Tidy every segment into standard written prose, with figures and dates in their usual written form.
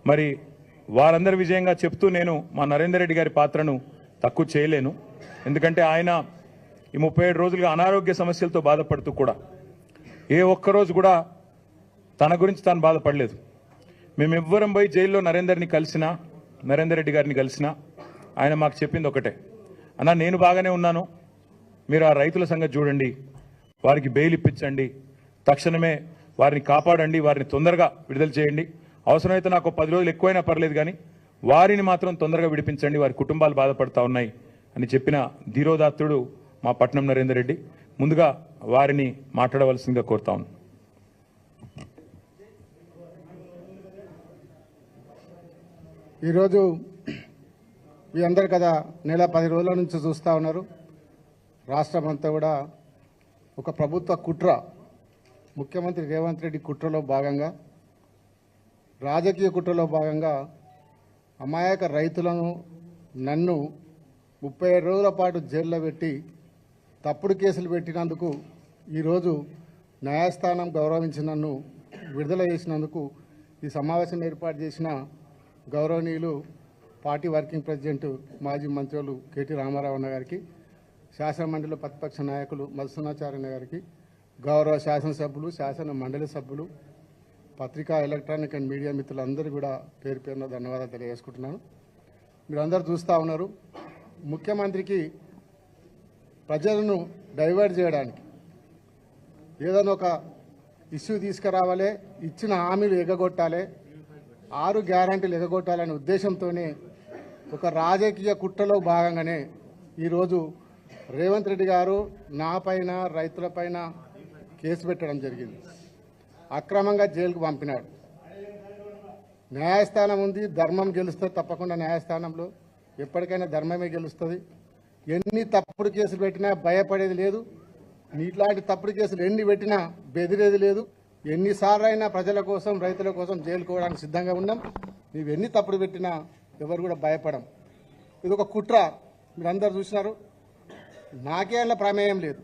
మరి వారందరి విజయంగా చెప్తూ నేను మా నరేందర్ రెడ్డి గారి పాత్రను తక్కువ చేయలేను. ఎందుకంటే ఆయన ఈ 37 రోజులుగా అనారోగ్య సమస్యలతో బాధపడుతూ కూడా ఏ ఒక్కరోజు కూడా తన గురించి తాను బాధపడలేదు. మేమెవ్వరం పోయి జైల్లో నరేందర్ రెడ్డి గారిని కలిసినా ఆయన మాకు చెప్పింది ఒకటే, అన్న నేను బాగానే ఉన్నాను, మీరు ఆ రైతుల సంగతి చూడండి, వారికి బెయిల్ ఇప్పించండి, తక్షణమే వారిని కాపాడండి, వారిని తొందరగా విడుదల చేయండి, అవసరమైతే నాకు 10 రోజులు ఎక్కువైనా పర్లేదు కానీ వారిని మాత్రం తొందరగా విడిపించండి, వారి కుటుంబాలు బాధపడతా ఉన్నాయి అని చెప్పిన ధీరోదాత్తుడు మా పట్నం నరేందర్ రెడ్డి. ముందుగా వారిని మాట్లాడవలసిందిగా కోరుతా ఉన్నాను. ఈరోజు మీ అందరు కదా నెల 10 రోజుల నుంచి చూస్తూ ఉన్నారు. రాష్ట్రం అంతా కూడా ఒక ప్రభుత్వ కుట్ర, ముఖ్యమంత్రి రేవంత్ రెడ్డి కుట్రలో భాగంగా, రాజకీయ కుట్రలో భాగంగా అమాయక రైతులను నన్ను 37 రోజుల పాటు జైల్లో పెట్టి తప్పుడు కేసులు పెట్టినందుకు ఈరోజు న్యాయస్థానం గౌరవించి నన్ను విడుదల చేసినందుకు ఈ సమావేశం ఏర్పాటు చేసిన గౌరవనీయులు పార్టీ వర్కింగ్ ప్రెసిడెంట్ మాజీ మంత్రులు కేటీ రామారావు అన్న గారికి, శాసనమండలిలో ప్రతిపక్ష నాయకులు మధుసూనాచార్య గారికి, గౌరవ శాసనసభ్యులు, శాసన మండలి సభ్యులు, పత్రికా, ఎలక్ట్రానిక్ అండ్ మీడియా మిత్రులందరూ కూడా పేరు పేరున ధన్యవాదాలు తెలియజేసుకుంటున్నాను. మీరందరూ చూస్తూ ఉన్నారు, ముఖ్యమంత్రికి ప్రజలను డైవర్ట్ చేయడానికి ఏదైనా ఒక ఇష్యూ తీసుకురావాలి, ఇచ్చిన హామీలు ఎగగొట్టాలి, 6 గ్యారంటీలు ఎగగొట్టాలనే ఉద్దేశంతోనే ఒక రాజకీయ కుట్రలో భాగంగానే ఈరోజు రేవంత్ రెడ్డి గారు నాపైన, రైతులపైన కేసు పెట్టడం జరిగింది. అక్రమంగా జైలుకు పంపినాడు. న్యాయస్థానం ఉంది, ధర్మం గెలుస్తుంది. తప్పకుండా న్యాయస్థానంలో ఎప్పటికైనా ధర్మమే గెలుస్తుంది. ఎన్ని తప్పుడు కేసులు పెట్టినా భయపడేది లేదు. ఇట్లాంటి తప్పుడు కేసులు ఎన్ని పెట్టినా బెదిరేది లేదు. ఎన్నిసార్లు అయినా ప్రజల కోసం, రైతుల కోసం జైలుకోవడానికి సిద్ధంగా ఉన్నాం. నీవు ఎన్ని తప్పుడు పెట్టినా ఎవరు కూడా భయపడం. ఇది ఒక కుట్ర, మీరందరూ చూసినారు. నాకేళ్ళ ప్రమేయం లేదు.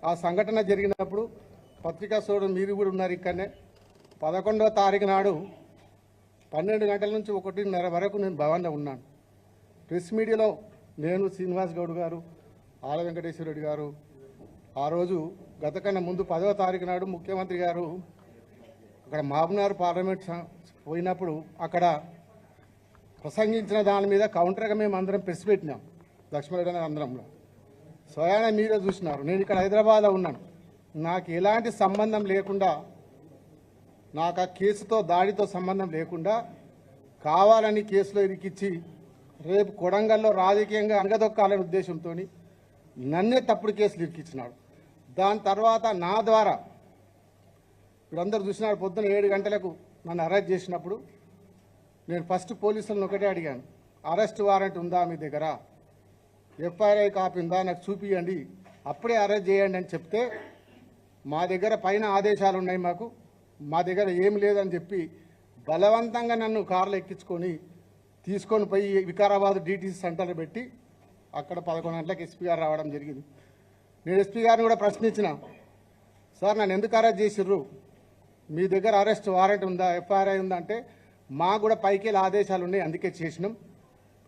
ఆ సంఘటన జరిగినప్పుడు పత్రికా సోదరులు మీరు కూడా ఉన్నారు ఇక్కడనే. 11వ తారీఖు నాడు 12 గంటల నుంచి 1:30 వరకు నేను భవన్లో ఉన్నాను. ప్రెస్ మీడియాలో నేను, శ్రీనివాస్ గౌడ్ గారు, ఆల వెంకటేశ్వర రెడ్డి గారు, ఆ రోజు గత కన్నా ముందు 10వ తారీఖు నాడు ముఖ్యమంత్రి గారు అక్కడ మహబూబ్నగర్ పార్లమెంట్ పోయినప్పుడు అక్కడ ప్రసంగించిన దాని మీద కౌంటర్గా మేము అందరం ప్రెస్ పెట్టినాం, లక్ష్మణరెడ్డి అందరంలో. స్వయాన మీరే చూసినారు. నేను ఇక్కడ హైదరాబాద్లో ఉన్నాను. నాకు ఎలాంటి సంబంధం లేకుండా, నాకు ఆ కేసుతో, దాడితో సంబంధం లేకుండా కావాలని కేసులో ఇరికిచ్చి రేపు కొడంగల్లో రాజకీయంగా అనగదొక్కాలనే ఉద్దేశంతో నన్నే తప్పుడు కేసులు ఇరికిచ్చినాడు. దాని తర్వాత నా ద్వారా మీరందరూ చూసినారు. పొద్దున 7 గంటలకు నన్ను అరెస్ట్ చేసినప్పుడు నేను ఫస్ట్ పోలీసులను ఒకటే అడిగాను, అరెస్ట్ వారెంట్ ఉందా మీ దగ్గర, ఎఫ్ఐఆర్ కాపీ ఉందా, నాకు చూపియండి, అప్పుడే అరెస్ట్ చేయండి అని చెప్తే, మా దగ్గర పైన ఆదేశాలు ఉన్నాయి, మా దగ్గర ఏం లేదని చెప్పి బలవంతంగా నన్ను కార్లో ఎక్కించుకొని తీసుకొని పోయి వికారాబాద్ డిటిసి సెంటర్లో పెట్టి అక్కడ 11 గంటలకు ఎస్పీ గారు రావడం జరిగింది. నేను ఎస్పీ గారిని కూడా ప్రశ్నించిన, సార్ నన్ను ఎందుకు అరెస్ట్ చేసిర్రు, మీ దగ్గర అరెస్ట్ వారెంట్ ఉందా, ఎఫ్ఐఆర్ ఉందా అంటే, మాకు కూడా పైకి ఆదేశాలు ఉన్నాయి అందుకే చేసినాం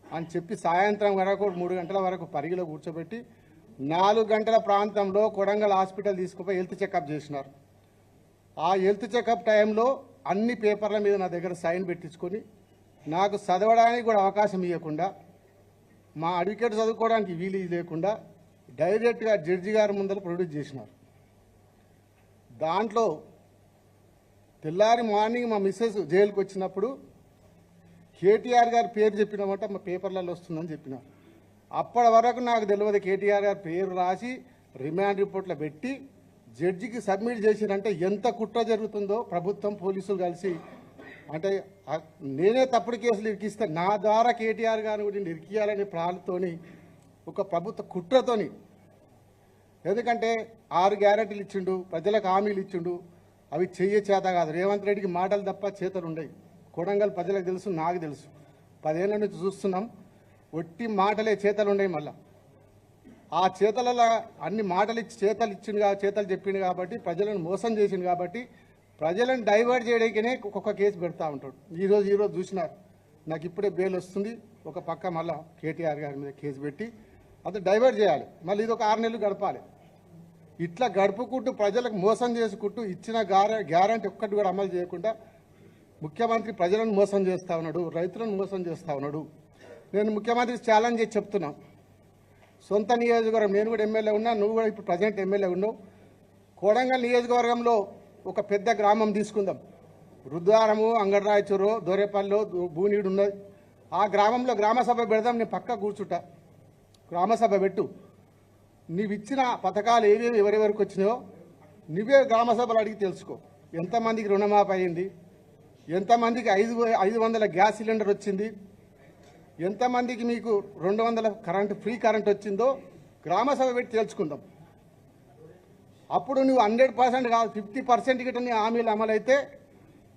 అని చెప్పి సాయంత్రం వరకు 3 గంటల వరకు పరిగిలో కూర్చోబెట్టి 4 గంటల ప్రాంతంలో కొడంగల్ హాస్పిటల్ తీసుకుపోయి హెల్త్ చెకప్ చేసినారు. ఆ హెల్త్ చెకప్ టైంలో అన్ని పేపర్ల మీద నా దగ్గర సైన్ పెట్టించుకొని నాకు చదవడానికి కూడా అవకాశం ఇవ్వకుండా, మా అడ్వకేట్ చదువుకోవడానికి వీలు లేకుండా డైరెక్ట్గా జడ్జి గారి ముందర ప్రొడ్యూస్ చేసినారు. దాంట్లో తెల్లారి మార్నింగ్ మా మిస్సెస్ జైలుకి వచ్చినప్పుడు కేటీఆర్ గారి పేరు చెప్పినామంటే మా పేపర్లలో వస్తుందని చెప్పినారు. అప్పటి వరకు నాకు తెలియదు. కేటీఆర్ గారి పేరు రాసి రిమాండ్ రిపోర్ట్లో పెట్టి జడ్జికి సబ్మిట్ చేసిరంటే ఎంత కుట్ర జరుగుతుందో ప్రభుత్వం, పోలీసులు కలిసి. అంటే నేనే తప్పుడు కేసులు ఇరికిస్తే నా ద్వారా కేటీఆర్ గారిని కూడా ఇరికియాలనే ప్లాన్తోని, ఒక ప్రభుత్వ కుట్రతోని. ఎందుకంటే 6 గ్యారెంటీలు ఇచ్చిండు, ప్రజలకు హామీలు ఇచ్చిండు, అవి చెయ్యే చేత కాదు. రేవంత్ రెడ్డికి మాటలు తప్ప చేతలు ఉండవు. కొడంగల్ ప్రజలకు తెలుసు, నాకు తెలుసు. 10 ఏళ్ళ నుంచి చూస్తున్నాం. ఒట్టి మాటలే, చేతలు ఉండవు. మళ్ళీ ఆ చేతలలో అన్ని మాటలు ఇచ్చి చేతలు చెప్పిండు కాబట్టి, ప్రజలను మోసం చేసిండు కాబట్టి ప్రజలను డైవర్ట్ చేయడానికనే ఒక్కొక్క కేసు పెడతా ఉంటాడు. ఈరోజు చూసినారు, నాకు ఇప్పుడే బెయిల్ వస్తుంది, ఒక పక్క మళ్ళీ కేటీఆర్ గారి మీద కేసు పెట్టి అది డైవర్ట్ చేయాలి, మళ్ళీ ఇది ఒక 6 నెలలు గడపాలి. ఇట్లా గడుపుకుంటూ ప్రజలకు మోసం చేసుకుంటూ ఇచ్చిన గ్యారంటీ ఒక్కటి కూడా అమలు చేయకుండా ముఖ్యమంత్రి ప్రజలను మోసం చేస్తూ ఉన్నాడు, రైతులను మోసం చేస్తూ ఉన్నాడు. నేను ముఖ్యమంత్రి ఛాలెంజ్ చేసి చెప్తున్నా, సొంత నియోజకవర్గం, నేను కూడా ఎమ్మెల్యే ఉన్నా, నువ్వు కూడా ఇప్పుడు ప్రజెంట్ ఎమ్మెల్యే ఉన్నావు. కొడంగల్ నియోజకవర్గంలో ఒక పెద్ద గ్రామం తీసుకుందాం, రుద్వారము, అంగడరాయచూరు, దొరేపల్లి, భూనీడు ఉన్నది. ఆ గ్రామంలో గ్రామసభ పెడదాం, నేను పక్క కూర్చుంటా, గ్రామసభ పెట్టు. నీవు ఇచ్చిన పథకాలు ఏవేవి ఎవరెవరికి వచ్చినాయో నువ్వే గ్రామసభలు అడిగి తెలుసుకో. ఎంతమందికి రుణమాఫీ అయింది, ఎంతమందికి 500 గ్యాస్ సిలిండర్ వచ్చింది, ఎంతమందికి మీకు 200 ఫ్రీ కరెంట్ వచ్చిందో గ్రామసభ పెట్టి తెలుసుకుందాం. అప్పుడు నువ్వు 100% కాదు 50% గిట్ట నీ హామీలు అమలైతే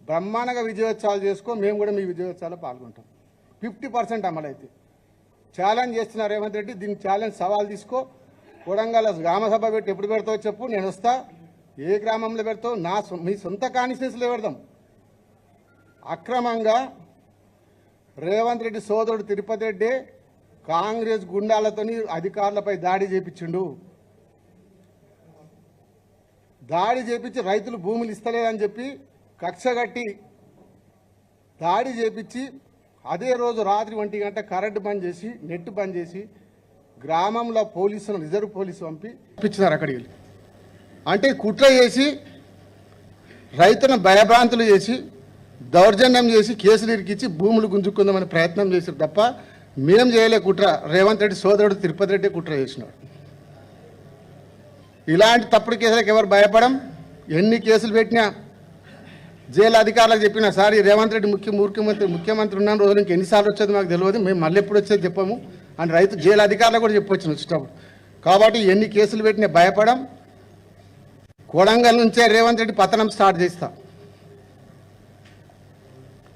బ్రహ్మాండంగా విజయోత్సవాలు చేసుకో, మేము కూడా మీ విజయోత్సవాల్లో పాల్గొంటాం. 50% అమలైతే ఛాలెంజ్ చేస్తున్నారు రేవంత్ రెడ్డి, దీన్ని ఛాలెంజ్ సవాల్ తీసుకో. కొడంగల్ గ్రామసభ పెట్టి ఎప్పుడు పెడతావో చెప్పు, నేను వస్తా. ఏ గ్రామంలో పెడతావు, మీ సొంత కాన్స్టిట్యూన్సీలో పెడదాం. అక్రమంగా రేవంత్ రెడ్డి సోదరుడు తిరుపతి రెడ్డి కాంగ్రెస్ గుండాలతోని అధికారులపై దాడి చేపించిండు. దాడి చేపించి రైతులు భూములు ఇస్తలేదని చెప్పి కక్షగట్టి దాడి చేపించి అదే రోజు రాత్రి 1 గంట కరెంటు బంద్ చేసి నెట్ బంద్ చేసి గ్రామంలో పోలీసులు, రిజర్వ్ పోలీసు పంపించినారు అక్కడికి వెళ్ళి. అంటే కుట్ర చేసి రైతులను భయభ్రాంతులు చేసి దౌర్జన్యం చేసి కేసులు ఇరికిచ్చి భూములు గుంజుకుందామని ప్రయత్నం చేశారు తప్ప మేం చేయలే కుట్ర. రేవంత్ రెడ్డి సోదరుడు తిరుపతి రెడ్డి కుట్ర చేసినాడు. ఇలాంటి తప్పుడు కేసులకు ఎవరు భయపడం, ఎన్ని కేసులు పెట్టినా జైలు అధికారులకు చెప్పినా, సార్ ఈ రేవంత్ రెడ్డి ముఖ్యమంత్రి ఉన్న రోజులు ఇంక ఎన్నిసార్లు వచ్చేది మాకు తెలియదు, మేము మళ్ళీ ఎప్పుడు వచ్చేది చెప్పాము అని రైతు జైలు అధికారులకు కూడా చెప్పొచ్చిన వచ్చేటప్పుడు. కాబట్టి ఎన్ని కేసులు పెట్టినా భయపడం. కొడంగల్ నుంచే రేవంత్ రెడ్డి పతనం స్టార్ట్ చేస్తా.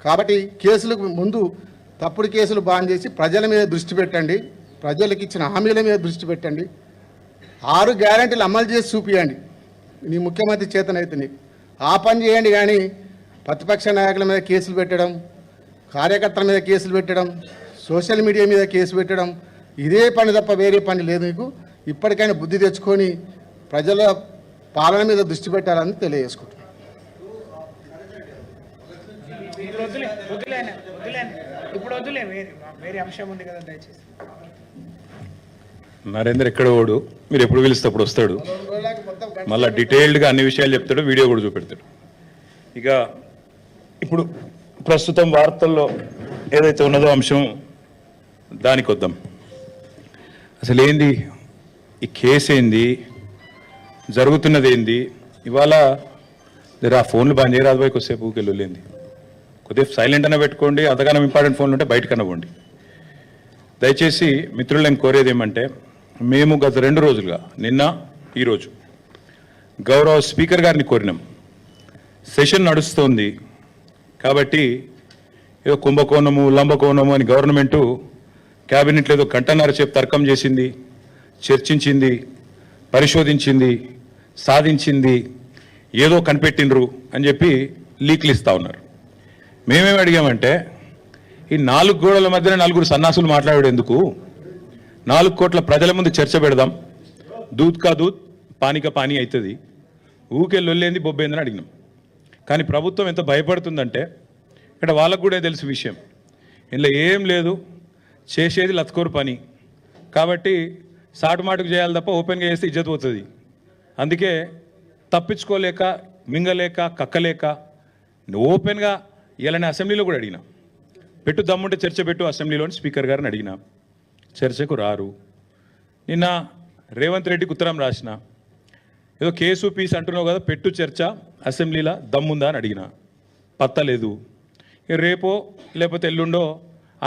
కాబట్టి కేసులకు ముందు తప్పుడు కేసులు బాన్ చేసి ప్రజల మీద దృష్టి పెట్టండి, ప్రజలకు ఇచ్చిన హామీల మీద దృష్టి పెట్టండి, 6 గ్యారెంటీలు అమలు చేసి చూపియండి. నీ ముఖ్యమంత్రి చేతనైతే నీకు ఆ పని చేయండి. కానీ ప్రతిపక్ష నాయకుల మీద కేసులు పెట్టడం, కార్యకర్తల మీద కేసులు పెట్టడం, సోషల్ మీడియా మీద కేసు పెట్టడం, ఇదే పని తప్ప వేరే పని లేదు మీకు. ఇప్పటికైనా బుద్ధి తెచ్చుకొని ప్రజల పాలన మీద దృష్టి పెట్టాలని తెలియజేసుకుంటున్నాను. ఇప్పుడు వద్దులే, వేరే అంశం ఉంది కదా, దయచేసి. నరేంద్ర ఎక్కడ ఓడు, మీరు ఎప్పుడు పిలిస్తే అప్పుడు వస్తాడు, మళ్ళీ డీటెయిల్డ్గా అన్ని విషయాలు చెప్తాడు, వీడియో కూడా చూపెడతాడు. ఇక ఇప్పుడు ప్రస్తుతం వార్తల్లో ఏదైతే ఉన్నదో అంశం దానికి వద్దాం. అసలు ఏంది ఈ కేసు, ఏంది జరుగుతున్నది, ఏంది ఇవాళ ఆ ఫోన్లు బంద్ చేయరాదు పోయి కొద్దిసేపు ఊకెళ్ళింది, కొద్దిగా సైలెంట్ అన్న పెట్టుకోండి, అంతగానో ఇంపార్టెంట్ ఫోన్లు ఉంటే బయటకు అనవ్వండి. దయచేసి మిత్రులు నేను కోరేది ఏమంటే, మేము గత 2 రోజులుగా నిన్న ఈరోజు గౌరవ స్పీకర్ గారిని కోరినాం. సెషన్ నడుస్తోంది కాబట్టి ఏదో కుంభకోణము లంబకోణము అని గవర్నమెంటు క్యాబినెట్లో ఏదో గంటన్నర సేపు తర్కం చేసింది, చర్చించింది, పరిశోధించింది, సాధించింది, ఏదో కనిపెట్టినరు అని చెప్పి లీక్లు ఇస్తూ ఉన్నారు. మేమేమి అడిగామంటే, ఈ 4 గోడల మధ్యన 4 సన్నాసులు మాట్లాడేందుకు 4 కోట్ల ప్రజల ముందు చర్చ పెడదాం, దూద్ కా దూద్ పానీ కా పానీ అవుతుంది, ఊకెళ్ళొల్లేంది బొబ్బేందని అడిగినాం. కానీ ప్రభుత్వం ఎంత భయపడుతుందంటే, ఇక్కడ వాళ్ళకు కూడా తెలుసు విషయం, ఇందులో ఏం లేదు, చేసేది లత్కోరు పని కాబట్టి సాటుమాటుకు చేయాలి తప్ప ఓపెన్గా చేస్తే ఇజ్జత్ పోతుంది. అందుకే తప్పించుకోలేక, మింగలేక, కక్కలేక ఓపెన్గా ఇలానే అసెంబ్లీలో కూడా అడిగినా, పెట్టు దమ్ముంటే చర్చ పెట్టు అసెంబ్లీలోని స్పీకర్ గారిని అడిగినా, చర్చకు రారు. నిన్న రేవంత్ రెడ్డికి ఉత్తరం రాసిన, ఏదో కేసు పీస్ అంటున్నావు కదా, పెట్టు చర్చ అసెంబ్లీలో దమ్ముందా అని అడిగిన, పత్తలేదు. రేపో లేకపోతే ఎల్లుండో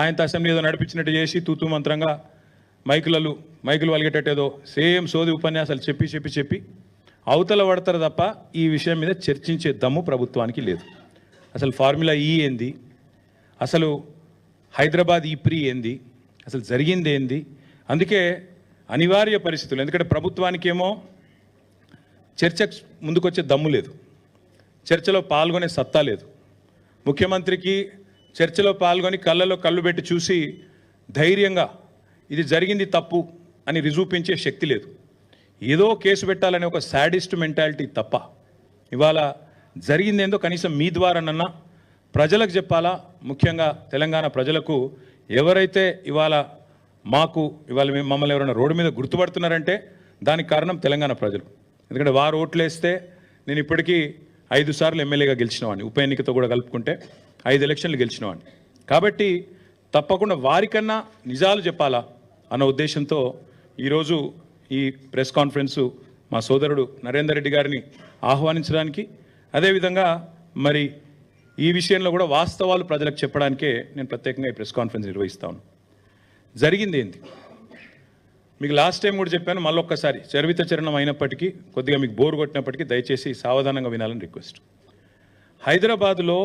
ఆయనతో అసెంబ్లీ ఏదో నడిపించినట్టు చేసి తూతూ మంత్రంగా మైకులు వలిగేటట్టేదో సేమ్ సోది ఉపన్యాసాలు చెప్పి అవతల పడతారు తప్ప ఈ విషయం మీద చర్చించే దమ్ము ప్రభుత్వానికి లేదు. అసలు ఫార్ములా ఈ ఏంది, అసలు హైదరాబాద్ ఈ ప్రీ ఏంది, అసలు జరిగింది ఏంది. అందుకే అనివార్య పరిస్థితులు, ఎందుకంటే ప్రభుత్వానికేమో చర్చకు ముందుకొచ్చే దమ్ము లేదు, చర్చలో పాల్గొనే సత్తా లేదు. ముఖ్యమంత్రికి చర్చలో పాల్గొని కళ్ళలో కళ్ళు పెట్టి చూసి ధైర్యంగా ఇది జరిగింది తప్పు అని రుజువుపించే శక్తి లేదు. ఏదో కేసు పెట్టాలనే ఒక సాడిస్ట్ మెంటాలిటీ తప్ప ఇవాళ జరిగిందేందో కనీసం మీ ద్వారానన్నా ప్రజలకు చెప్పాలా. ముఖ్యంగా తెలంగాణ ప్రజలకు ఎవరైతే ఇవాళ మమ్మల్ని ఎవరైనా రోడ్డు మీద గుర్తుపడుతున్నారంటే దానికి కారణం తెలంగాణ ప్రజలు. ఎందుకంటే వారు ఓట్లేస్తే నేను ఇప్పటికీ 5 సార్లు ఎమ్మెల్యేగా గెలిచినవాడిని, ఉప ఎన్నికతో కూడా కలుపుకుంటే 5 ఎలక్షన్లు గెలిచినవాడిని. కాబట్టి తప్పకుండా వారికన్నా నిజాలు చెప్పాలా అన్న ఉద్దేశంతో ఈరోజు ఈ ప్రెస్ కాన్ఫరెన్సు మా సోదరుడు నరేందర్ రెడ్డి గారిని ఆహ్వానించడానికి, అదేవిధంగా మరి ఈ విషయంలో కూడా వాస్తవాలు ప్రజలకు చెప్పడానికే నేను ప్రత్యేకంగా ఈ ప్రెస్ కాన్ఫరెన్స్ నిర్వహిస్తాను. జరిగింది ఏంటి మీకు లాస్ట్ టైం కూడా చెప్పాను, మళ్ళొక్కసారి చరిత్ర చరణం అయినప్పటికీ కొద్దిగా మీకు బోర్ కొట్టినప్పటికీ దయచేసి సావధానంగా వినాలని రిక్వెస్ట్. హైదరాబాదులో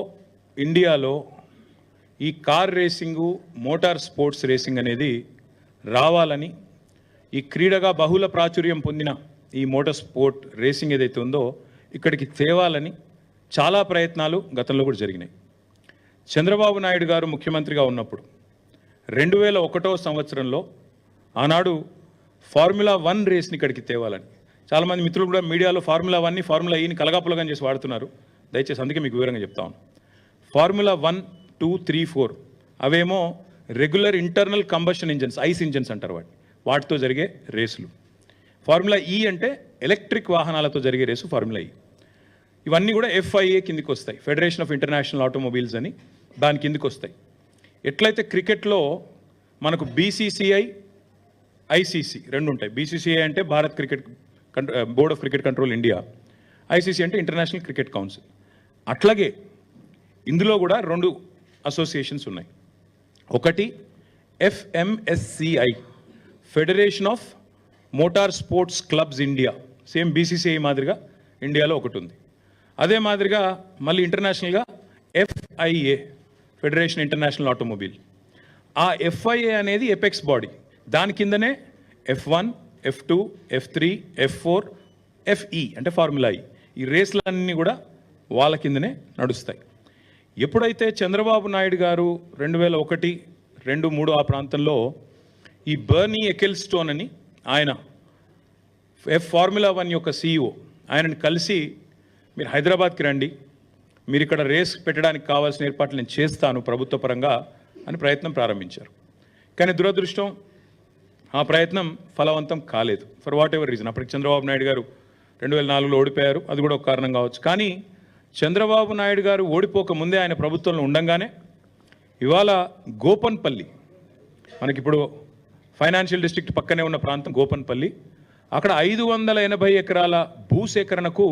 ఇండియాలో ఈ car racing, motor sports racing అనేది రావాలని, ఈ క్రీడగా బహుళ ప్రాచుర్యం పొందిన ఈ మోటార్ స్పోర్ట్ రేసింగ్ ఏదైతే ఉందో ఇక్కడికి తేవాలని చాలా ప్రయత్నాలు గతంలో కూడా జరిగినాయి. చంద్రబాబు నాయుడు గారు ముఖ్యమంత్రిగా ఉన్నప్పుడు 2001వ సంవత్సరంలో ఆనాడు ఫార్ములా 1 రేస్ని ఇక్కడికి తేవాలని చాలామంది మిత్రులు కూడా మీడియాలో ఫార్ములా 1ని ఫార్ములా ఈని కలగాపులగా చేసి వాడుతున్నారు. దయచేసి అందుకే మీకు వివరంగా చెప్తా ఉన్నాను. ఫార్ములా 1, 2, 3, 4 అవేమో regular internal combustion engines, ice engines అంటారు వాటితో జరిగే రేసులు. ఫార్ములా ఈ అంటే ఎలక్ట్రిక్ వాహనాలతో జరిగే రేసు ఫార్ములా ఈ. ఇవన్నీ కూడా FIA కిందికి వస్తాయి, ఫెడరేషన్ ఆఫ్ ఇంటర్నేషనల్ ఆటోమొబైల్స్ అని, దాని కిందికి వస్తాయి. ఎట్లయితే క్రికెట్లో మనకు BCCI, ICC రెండు ఉంటాయి. BCCI అంటే Bharat cricket board of cricket control India, ICC అంటే ఇంటర్నేషనల్ క్రికెట్ కౌన్సిల్. అట్లాగే ఇందులో కూడా 2 అసోసియేషన్స్ ఉన్నాయి. ఒకటి FMSCI, federation of motor sports clubs India, same BCCI మాదిరిగా ఇండియాలో ఒకటి ఉంది. అదే మాదిరిగా మళ్ళీ ఇంటర్నేషనల్గా FIA, ఫెడరేషన్ ఇంటర్నేషనల్ ఆటోమొబైల్. ఆ FIA అనేది ఎపెక్స్ బాడీ, దాని కిందనే F1, F2, F3, F4, FE అంటే ఫార్ములా ఈ. ఈ రేస్లన్నీ కూడా వాళ్ళ కిందనే నడుస్తాయి. ఎప్పుడైతే చంద్రబాబు నాయుడు గారు 2001, 2, 3 ఆ ప్రాంతంలో ఈ బర్నీ ఎకెల్స్టోన్ అని ఆయన ఫార్ములా 1 యొక్క CEO ఆయనను కలిసి మీరు హైదరాబాద్కి రండి, మీరు ఇక్కడ రేస్ పెట్టడానికి కావాల్సిన ఏర్పాట్లు నేను చేస్తాను ప్రభుత్వ పరంగా అని ప్రయత్నం ప్రారంభించారు. కానీ దురదృష్టం ఆ ప్రయత్నం ఫలవంతం కాలేదు, ఫర్ వాట్ ఎవర్ రీజన్. అప్పటికి చంద్రబాబు నాయుడు గారు 2004లో ఓడిపోయారు, అది కూడా ఒక కారణం కావచ్చు. కానీ చంద్రబాబు నాయుడు గారు ఓడిపోక ముందే ఆయన ప్రభుత్వంలో ఉండంగానే ఇవాళ గోపన్పల్లి, మనకిప్పుడు ఫైనాన్షియల్ డిస్ట్రిక్ట్ పక్కనే ఉన్న ప్రాంతం గోపన్పల్లి, అక్కడ 580 ఎకరాల భూసేకరణకు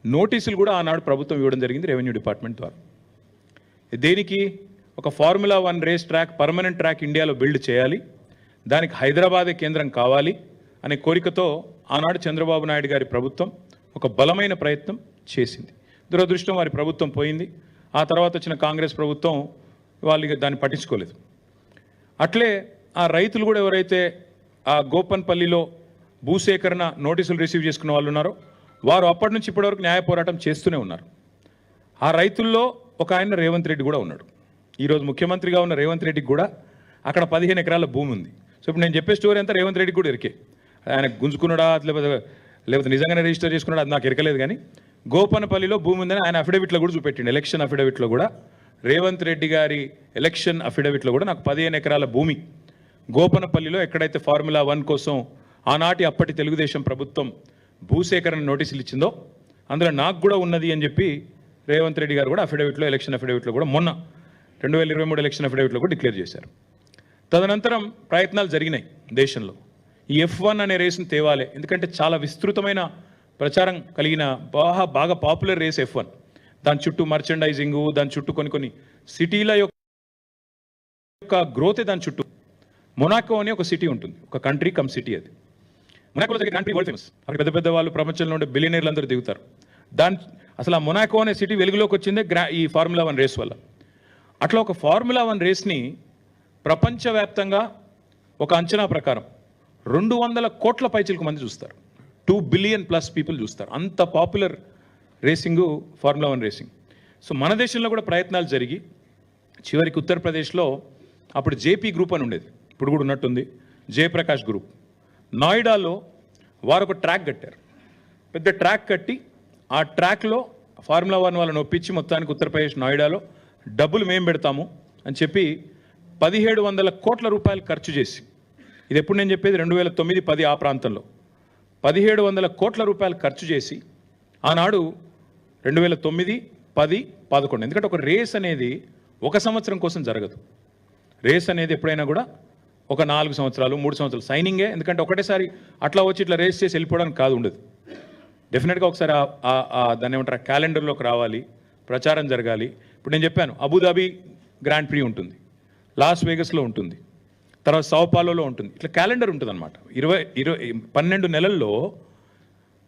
నోటీసులు కూడా ఆనాడు ప్రభుత్వం ఇవ్వడం జరిగింది రెవెన్యూ డిపార్ట్మెంట్ ద్వారా. దేనికి? ఒక formula 1 race track, permanent track ఇండియాలో బిల్డ్ చేయాలి, దానికి హైదరాబాదే కేంద్రం కావాలి అనే కోరికతో ఆనాడు చంద్రబాబు నాయుడు గారి ప్రభుత్వం ఒక బలమైన ప్రయత్నం చేసింది. దురదృష్టం వారి ప్రభుత్వం పోయింది. ఆ తర్వాత వచ్చిన కాంగ్రెస్ ప్రభుత్వం వాళ్ళు దాన్ని పట్టించుకోలేదు. అట్లే ఆ రైతులు కూడా ఎవరైతే ఆ గోపన్పల్లిలో భూసేకరణ నోటీసులు రిసీవ్ చేసుకున్న వాళ్ళు ఉన్నారో వారు అప్పటి నుంచి ఇప్పటివరకు న్యాయ పోరాటం చేస్తూనే ఉన్నారు. ఆ రైతుల్లో ఒక ఆయన రేవంత్ రెడ్డి కూడా ఉన్నాడు. ఈరోజు ముఖ్యమంత్రిగా ఉన్న రేవంత్ రెడ్డికి కూడా అక్కడ 15 ఎకరాల భూమి ఉంది. సో ఇప్పుడు నేను చెప్పే స్టోరీ అంతా రేవంత్ రెడ్డికి కూడా ఎరికే. ఆయన గుంజుకున్నాడా లేకపోతే నిజంగానే రిజిస్టర్ చేసుకున్నాడా అది నాకు ఎరకలేదు. కానీ గోపనపల్లిలో భూమి ఉందని ఆయన అఫిడవిట్లో కూడా చూపెట్టిండు. ఎలక్షన్ అఫిడవిట్లో కూడా రేవంత్ రెడ్డి గారి ఎలక్షన్ అఫిడవిట్లో కూడా నాకు 15 ఎకరాల భూమి గోపనపల్లిలో ఎక్కడైతే ఫార్ములా 1 కోసం ఆనాటి అప్పటి తెలుగుదేశం ప్రభుత్వం భూసేకరణ నోటీసులు ఇచ్చిందో అందులో నాకు కూడా ఉన్నది అని చెప్పి రేవంత్ రెడ్డి గారు కూడా అఫిడవిట్లో, ఎలక్షన్ అఫిడవిట్లో కూడా మొన్న 2023 ఎలక్షన్ అఫిడవిట్లో కూడా డిక్లేర్ చేశారు. తదనంతరం ప్రయత్నాలు జరిగినాయి దేశంలో. ఈ F1 అనే రేసును తేవాలి, ఎందుకంటే చాలా విస్తృతమైన ప్రచారం కలిగిన బాగా పాపులర్ రేస్ F1. దాని చుట్టూ మర్చెండైజింగు, దాని చుట్టూ కొన్ని సిటీల యొక్క గ్రోతే దాని చుట్టూ. మొనాకో అనే ఒక సిటీ ఉంటుంది, ఒక కంట్రీ కమ్ సిటీ. అది మొనాకోలో జరిగే కంట్రీ వరల్డ్ ఫేమస్. అక్కడ పెద్ద పెద్ద వాళ్ళు ప్రపంచంలో ఉండే బిలియనీర్లు అందరూ దిగుతారు. అసలు ఆ మొనాకో అనే సిటీ వెలుగులోకి వచ్చిందే ఈ ఫార్ములా 1 రేస్ వల్ల. అట్లా ఒక ఫార్ములా 1 రేస్ని ప్రపంచవ్యాప్తంగా ఒక అంచనా ప్రకారం 200 కోట్ల పైచిలకు మంది చూస్తారు. 2 బిలియన్ ప్లస్ పీపుల్ చూస్తారు. అంత popular racing formula 1 racing. So మన దేశంలో కూడా ప్రయత్నాలు జరిగి చివరికి ఉత్తరప్రదేశ్లో అప్పుడు జేపీ గ్రూప్ అని ఉండేది, ఇప్పుడు కూడా ఉన్నట్టుంది, జయప్రకాష్ గ్రూప్. నోయిడాలో వారు ఒక ట్రాక్ కట్టారు, పెద్ద ట్రాక్ కట్టి ఆ ట్రాక్లో ఫార్ములా 1 వాళ్ళని ఒప్పించి మొత్తానికి ఉత్తరప్రదేశ్ నోయిడాలో డబ్బులు మేము పెడతాము అని చెప్పి 1700 కోట్ల రూపాయలు ఖర్చు చేసి, ఇది ఎప్పుడు నేను చెప్పేది 2009-10 ఆ ప్రాంతంలో 1700 కోట్ల రూపాయలు ఖర్చు చేసి ఆనాడు 2009, 10, 11, ఎందుకంటే ఒక రేస్ అనేది ఒక సంవత్సరం కోసం జరగదు. రేస్ అనేది ఎప్పుడైనా కూడా ఒక 4 సంవత్సరాలు 3 సంవత్సరాలు సైనింగే, ఎందుకంటే ఒకటేసారి అట్లా వచ్చి ఇట్లా రేస్ చేసి వెళ్ళిపోవడానికి కాదు, ఉండదు. డెఫినెట్గా ఒకసారి దాన్ని ఏమంటారు క్యాలెండర్లోకి రావాలి, ప్రచారం జరగాలి. ఇప్పుడు నేను చెప్పాను అబుదాబి గ్రాండ్ ప్రీ ఉంటుంది, లాస్ వేగస్లో ఉంటుంది, తర్వాత సౌపాలోలో ఉంటుంది, ఇట్లా క్యాలెండర్ ఉంటుంది అనమాట. 12 నెలల్లో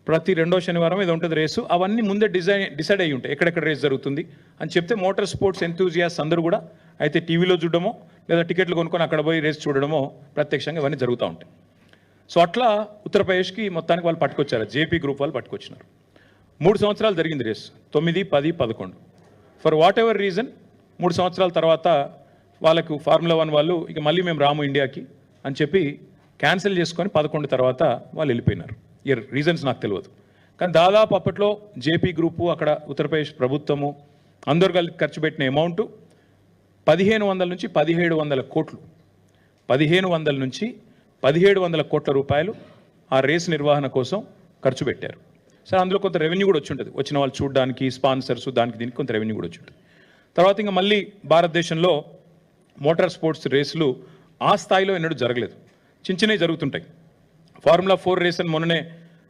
ప్రతి 2వ శనివారం ఇది ఉంటుంది రేసు. అవన్నీ ముందే డిసైడ్ అయ్యి ఉంటాయి ఎక్కడెక్కడ రేస్ జరుగుతుంది అని చెప్తే మోటార్ స్పోర్ట్స్ ఎంతూజియాస్ అందరూ కూడా అయితే టీవీలో చూడడమో లేదా టికెట్లు కొనుక్కొని అక్కడ పోయి రేస్ చూడడమో ప్రత్యక్షంగా ఇవన్నీ జరుగుతూ ఉంటాయి. సో అట్లా ఉత్తరప్రదేశ్కి మొత్తానికి వాళ్ళు పట్టుకొచ్చారు, జేపీ గ్రూప్ వాళ్ళు పట్టుకొచ్చినారు. 3 సంవత్సరాలు జరిగింది race, 9, 10, 11. For whatever reason 3 సంవత్సరాల తర్వాత వాళ్ళకు ఫార్ములా 1 వాళ్ళు ఇక మళ్ళీ మేము రాము ఇండియాకి అని చెప్పి క్యాన్సిల్ చేసుకొని 11 తర్వాత వాళ్ళు వెళ్ళిపోయినారు. ఈ రీజన్స్ నాకు తెలియదు, కానీ దాదాపు అప్పట్లో జేపీ గ్రూపు అక్కడ ఉత్తరప్రదేశ్ ప్రభుత్వము అందరు కలిసి ఖర్చు పెట్టిన అమౌంట్ 1500 నుంచి 1700 కోట్లు, 1500 నుంచి 1700 కోట్ల రూపాయలు ఆ రేస్ నిర్వహణ కోసం ఖర్చు పెట్టారు. సరే, అందులో కొంత రెవెన్యూ కూడా వచ్చి ఉంటుంది, వచ్చిన వాళ్ళు చూడడానికి స్పాన్సర్స్ దానికి దీనికి కొంత రెవెన్యూ కూడా వచ్చి ఉంటుంది. తర్వాత ఇంకా మళ్ళీ భారతదేశంలో మోటార్ స్పోర్ట్స్ రేసులు ఆ స్థాయిలో ఎన్నడూ జరగలేదు, చిన్నవి జరుగుతుంటాయి. ఫార్ములా 4 రేస్ అని మొన్ననే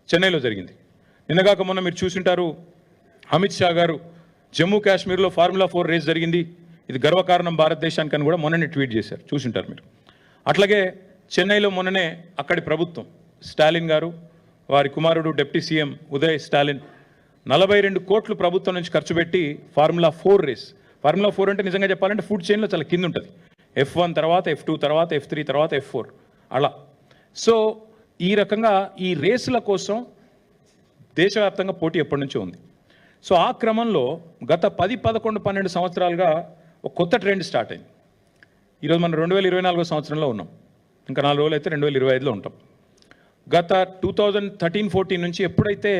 చెన్నైలో జరిగింది. నిన్నగాక మొన్న మీరు చూసింటారు, అమిత్ షా గారు జమ్మూ కాశ్మీర్లో ఫార్ములా 4 రేస్ జరిగింది, ఇది గర్వకారణం భారతదేశానికి అని కూడా మొన్ననే ట్వీట్ చేశారు, చూసింటారు మీరు. అట్లాగే చెన్నైలో మొన్ననే అక్కడి ప్రభుత్వం స్టాలిన్ గారు, వారి కుమారుడు డిప్యూటీ సీఎం ఉదయ్ స్టాలిన్ 42 కోట్లు ప్రభుత్వం నుంచి ఖర్చు పెట్టి ఫార్ములా 4 రేస్. ఫార్ములా 4 అంటే నిజంగా చెప్పాలంటే ఫుడ్ చైన్లో చాలా కింద ఉంటుంది, F1 తర్వాత F2 తర్వాత F3 తర్వాత F4 అలా. సో ఈ రకంగా ఈ రేసుల కోసం దేశవ్యాప్తంగా పోటీ ఎప్పటి నుంచో ఉంది. సో ఆ క్రమంలో గత 10, 11, 12 సంవత్సరాలుగా ఒక కొత్త ట్రెండ్ స్టార్ట్ అయింది. ఈరోజు మనం 2024 సంవత్సరంలో ఉన్నాం, ఇంకా 4 రోజులు అయితే 2025లో ఉంటాం. గత 2013-14 నుంచి ఎప్పుడైతే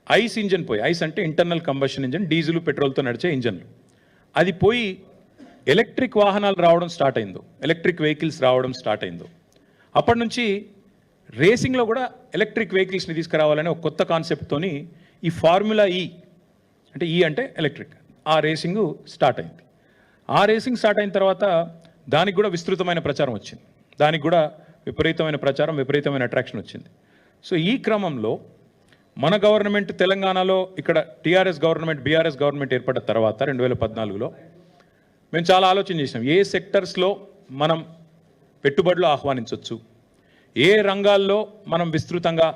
ఐస్ ఇంజన్ పోయి, ఐస్ అంటే ఇంటర్నల్ కంబషన్ ఇంజన్, డీజిల్ పెట్రోల్తో నడిచే ఇంజన్లు, అది పోయి ఎలక్ట్రిక్ వాహనాలు రావడం స్టార్ట్ అయిందో, ఎలక్ట్రిక్ వెహికల్స్ రావడం స్టార్ట్ అయిందో, అప్పటి నుంచి రేసింగ్లో కూడా ఎలక్ట్రిక్ వెహికల్స్ని తీసుకురావాలనే ఒక కొత్త కాన్సెప్ట్తోని ఈ ఫార్ములా ఈ అంటే ఈ అంటే ఎలక్ట్రిక్, ఆ రేసింగ్ స్టార్ట్ అయింది. ఆ రేసింగ్ స్టార్ట్ అయిన తర్వాత దానికి కూడా విస్తృతమైన ప్రచారం వచ్చింది, దానికి కూడా విపరీతమైన ప్రచారం, విపరీతమైన అట్రాక్షన్ వచ్చింది. సో ఈ క్రమంలో మన గవర్నమెంట్ తెలంగాణలో ఇక్కడ టీఆర్ఎస్ గవర్నమెంట్, బీఆర్ఎస్ గవర్నమెంట్ ఏర్పడిన తర్వాత 2014లో మేము చాలా ఆలోచన చేసినాం, ఏ సెక్టర్స్లో మనం పెట్టుబడులు ఆహ్వానించవచ్చు, ఏ రంగాల్లో మనం విస్తృతంగా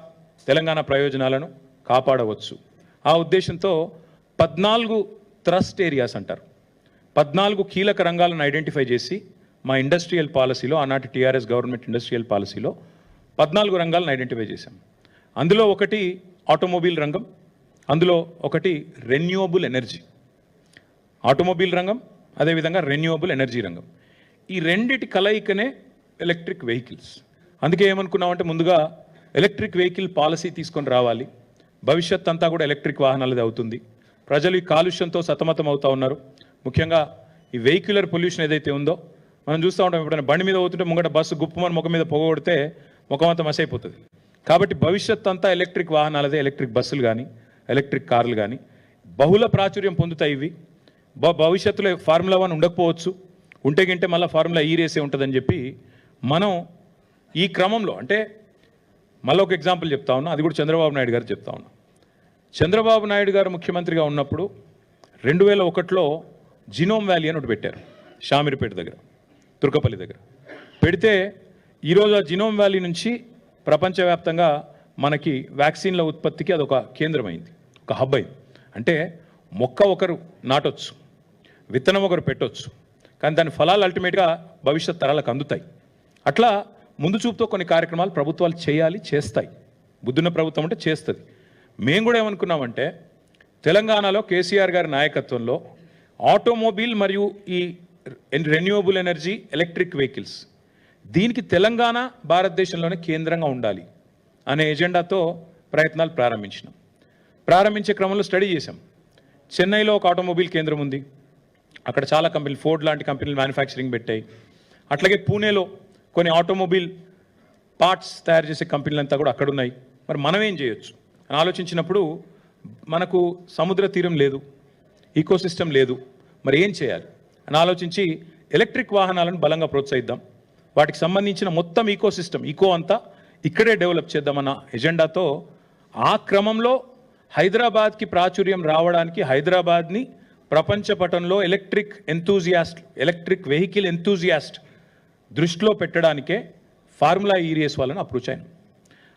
తెలంగాణ ప్రయోజనాలను కాపాడవచ్చు. ఆ ఉద్దేశంతో 14 థ్రస్ట్ ఏరియాస్ అంటారు, 14 కీలక రంగాలను ఐడెంటిఫై చేసి మా ఇండస్ట్రియల్ పాలసీలో, ఆనాటి టీఆర్ఎస్ గవర్నమెంట్ ఇండస్ట్రియల్ పాలసీలో 14 రంగాలను ఐడెంటిఫై చేశాం. అందులో ఒకటి ఆటోమొబైల్ రంగం, అందులో ఒకటి రెన్యూవబుల్ ఎనర్జీ. ఆటోమొబైల్ రంగం, అదేవిధంగా రెన్యూవబుల్ ఎనర్జీ రంగం, ఈ రెండిటి కలయికనే ఎలక్ట్రిక్ వెహికల్స్. అందుకే ఏమనుకున్నామంటే ముందుగా ఎలక్ట్రిక్ వెహికల్ పాలసీ తీసుకొని రావాలి, భవిష్యత్ అంతా కూడా ఎలక్ట్రిక్ వాహనాలది అవుతుంది. ప్రజలు ఈ కాలుష్యంతో సతమతం అవుతూ ఉన్నారు, ముఖ్యంగా ఈ వెహిక్యులర్ పొల్యూషన్ ఏదైతే ఉందో మనం చూస్తూ ఉంటాం. ఎప్పుడైనా బండి మీద పోతుంటే ముంగట బస్సు గుప్పమని ముఖం మీద పొగొడితే ముఖం అంతా మసైపోతుంది. కాబట్టి భవిష్యత్ అంతా ఎలక్ట్రిక్ వాహనాలదే, ఎలక్ట్రిక్ బస్సులు కానీ ఎలక్ట్రిక్ కార్లు కానీ బహుళ ప్రాచుర్యం పొందుతాయి. ఇవి భవిష్యత్తులో ఫార్ములా 1 ఉండకపోవచ్చు, ఉంటే గింటే మళ్ళీ ఫార్ములా ఈ రేసే ఉంటుందని చెప్పి మనం ఈ క్రమంలో, అంటే మళ్ళీ ఒక ఎగ్జాంపుల్ చెప్తా ఉన్నా, అది కూడా చంద్రబాబు నాయుడు గారు చెప్తా ఉన్నా. చంద్రబాబు నాయుడు గారు ముఖ్యమంత్రిగా ఉన్నప్పుడు 2001లో జినోమ్ వ్యాలీ అని ఒకటి పెట్టారు, షామీర్పేట దగ్గర, తుర్కపల్లి దగ్గర పెడితే ఈరోజు ఆ జినోమ్ వ్యాలీ నుంచి ప్రపంచవ్యాప్తంగా మనకి వ్యాక్సిన్ల ఉత్పత్తికి అదొక కేంద్రమైంది, ఒక హబ్ అయింది. అంటే మొక్క ఒకరు నాటొచ్చు, విత్తనం ఒకరు పెట్టొచ్చు, కానీ దాని ఫలాలు అల్టిమేట్గా భవిష్యత్ తరాలకు అందుతాయి. అట్లా ముందు చూపుతో కొన్ని కార్యక్రమాలు ప్రభుత్వాలు చేయాలి, చేస్తాయి. బుద్ధున్న ప్రభుత్వం అంటే చేస్తుంది. మేము కూడా ఏమనుకున్నామంటే తెలంగాణలో కేసీఆర్ గారి నాయకత్వంలో ఆటోమొబైల్ మరియు ఈ రెన్యూవబుల్ ఎనర్జీ ఎలక్ట్రిక్ వెహికల్స్ దీనికి తెలంగాణ భారతదేశంలోనే కేంద్రంగా ఉండాలి అనే ఎజెండాతో ప్రయత్నాలు ప్రారంభించే క్రమంలో స్టడీ చేశాం. చెన్నైలో ఒక ఆటోమొబైల్ కేంద్రం ఉంది, అక్కడ చాలా కంపెనీలు ఫోర్డ్ లాంటి కంపెనీలు మ్యానుఫ్యాక్చరింగ్ పెట్టాయి. అట్లాగే పూణేలో కొన్ని ఆటోమొబైల్ పార్ట్స్ తయారు చేసే కంపెనీలంతా కూడా అక్కడ ఉన్నాయి. మరి మనం ఏం చేయొచ్చు అని ఆలోచించినప్పుడు మనకు సముద్ర తీరం లేదు, ఈకోసిస్టమ్ లేదు, మరి ఏం చేయాలి అని ఆలోచించి ఎలక్ట్రిక్ వాహనాలను బలంగా ప్రోత్సహిద్దాం, వాటికి సంబంధించిన మొత్తం ఈకోసిస్టమ్ అంతా ఇక్కడే డెవలప్ చేద్దామన్న ఎజెండాతో ఆ క్రమంలో హైదరాబాద్కి ప్రాచుర్యం రావడానికి హైదరాబాద్ని ప్రపంచ పటంలో ఎలక్ట్రిక్ వెహికల్ ఎంతూజియాస్ట్ దృష్టిలో పెట్టడానికే ఫార్ములా ఈ రేస్ వాళ్ళని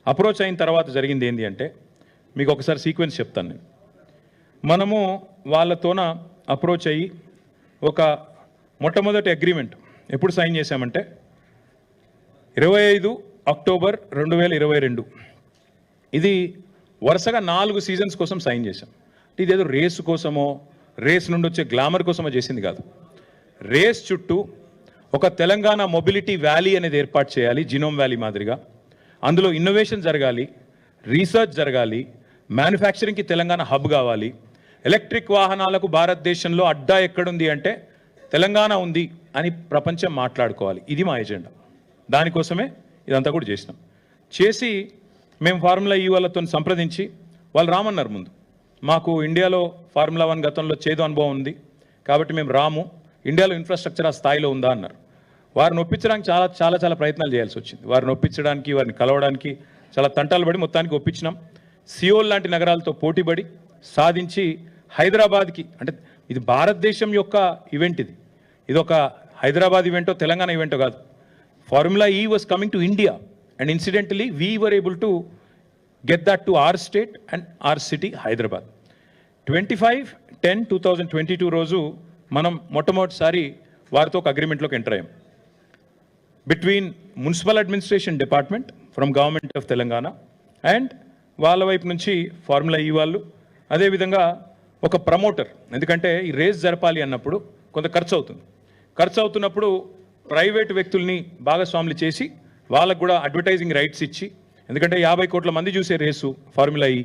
అప్రోచ్ అయిన తర్వాత జరిగింది ఏంటి అంటే మీకు ఒకసారి సీక్వెన్స్ చెప్తాను నేను. మనము వాళ్ళతోన అప్రోచ్ అయ్యి ఒక మొట్టమొదటి అగ్రిమెంట్ ఎప్పుడు సైన్ చేశామంటే 25 అక్టోబర్ 2022. ఇది వరుసగా 4 సీజన్స్ కోసం సైన్ చేశాం. ఇదేదో రేసు కోసమో రేస్ నుండి వచ్చే గ్లామర్ కోసమో చేసింది కాదు. రేస్ చుట్టూ ఒక తెలంగాణ మొబిలిటీ వ్యాలీ అనేది ఏర్పాటు చేయాలి, జినోమ్ వ్యాలీ మాదిరిగా. అందులో ఇన్నోవేషన్ జరగాలి, రీసెర్చ్ జరగాలి, మ్యానుఫ్యాక్చరింగ్కి తెలంగాణ హబ్ కావాలి. ఎలక్ట్రిక్ వాహనాలకు భారతదేశంలో అడ్డా ఎక్కడుంది అంటే తెలంగాణ ఉంది అని ప్రపంచం మాట్లాడుకోవాలి. ఇది మా ఎజెండా. దానికోసమే ఇదంతా కూడా చేసి మేము ఫార్ములా ఈ వాళ్ళతో సంప్రదించి వాళ్ళు రామన్నారు. ముందు మాకు ఇండియాలో ఫార్ములా 1 గతంలో చేదు అనుభవం ఉంది కాబట్టి మేము రాము, ఇండియాలో ఇన్ఫ్రాస్ట్రక్చర్ ఆ స్థాయిలో ఉందా అన్నారు. వారిని ఒప్పించడానికి చాలా ప్రయత్నాలు చేయాల్సి వచ్చింది. వారిని ఒప్పించడానికి, వారిని కలవడానికి చాలా తంటాలు పడి మొత్తానికి ఒప్పించినాం. సియోల్ లాంటి నగరాలతో పోటీపడి సాధించి హైదరాబాద్కి, అంటే ఇది భారతదేశం యొక్క ఈవెంట్, ఇది ఒక హైదరాబాద్ ఈవెంటో తెలంగాణ ఈవెంటో కాదు. Formula E was coming to India and incidentally we were able to get that to our state and our city Hyderabad. 25/10/2022 రోజు మనం మొట్టమొదటిసారి వారితో ఒక అగ్రిమెంట్లోకి ఎంటర్ అయ్యాం. Between municipal administration department from government of Telangana and వాళ్ళ వైపు నుంచి ఫార్ములా ఈ వాళ్ళు, అదేవిధంగా ఒక ప్రమోటర్. ఎందుకంటే ఈ రేస్ జరపాలి అన్నప్పుడు కొంత ఖర్చు అవుతున్నప్పుడు ప్రైవేట్ వ్యక్తుల్ని భాగస్వాములు చేసి వాళ్ళకు కూడా అడ్వర్టైజింగ్ రైట్స్ ఇచ్చి, ఎందుకంటే 50 కోట్ల మంది చూసే రేసు ఫార్ములా ఈ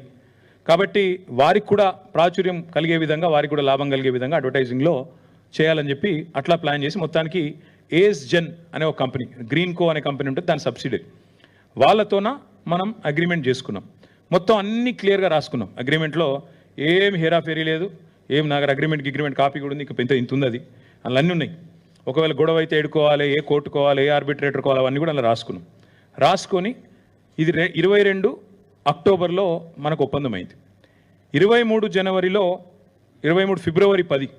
కాబట్టి వారికి కూడా ప్రాచుర్యం కలిగే విధంగా, వారికి కూడా లాభం కలిగే విధంగా అడ్వర్టైజింగ్లో చేయాలని చెప్పి అట్లా ప్లాన్ చేసి మొత్తానికి ఏఎస్ జెన్ అనే ఒక కంపెనీ, గ్రీన్ కో అనే కంపెనీ ఉంటుంది, దాని సబ్సిడరీ, వాళ్ళతోన మనం అగ్రిమెంట్ చేసుకున్నాం. మొత్తం అన్ని క్లియర్గా రాసుకున్నాం. అగ్రిమెంట్లో ఏం హేరాఫేరీ లేదు, ఏం నా దగ్గర అగ్రిమెంట్ కాపీ కూడా ఉంది, ఇంకా ఇంత ఉంది, అది అందులో అన్నీ ఉన్నాయి. ఒకవేళ గొడవ అయితే ఎడుకోవాలి, ఏ కోర్టుకోవాలి, ఏ ఆర్బిట్రేటర్ కోవాలి, అవన్నీ కూడా అలా రాసుకొని ఇది 22 అక్టోబర్లో మనకు ఒప్పందం అయింది. 23 జనవరిలో 23 ఫిబ్రవరి 10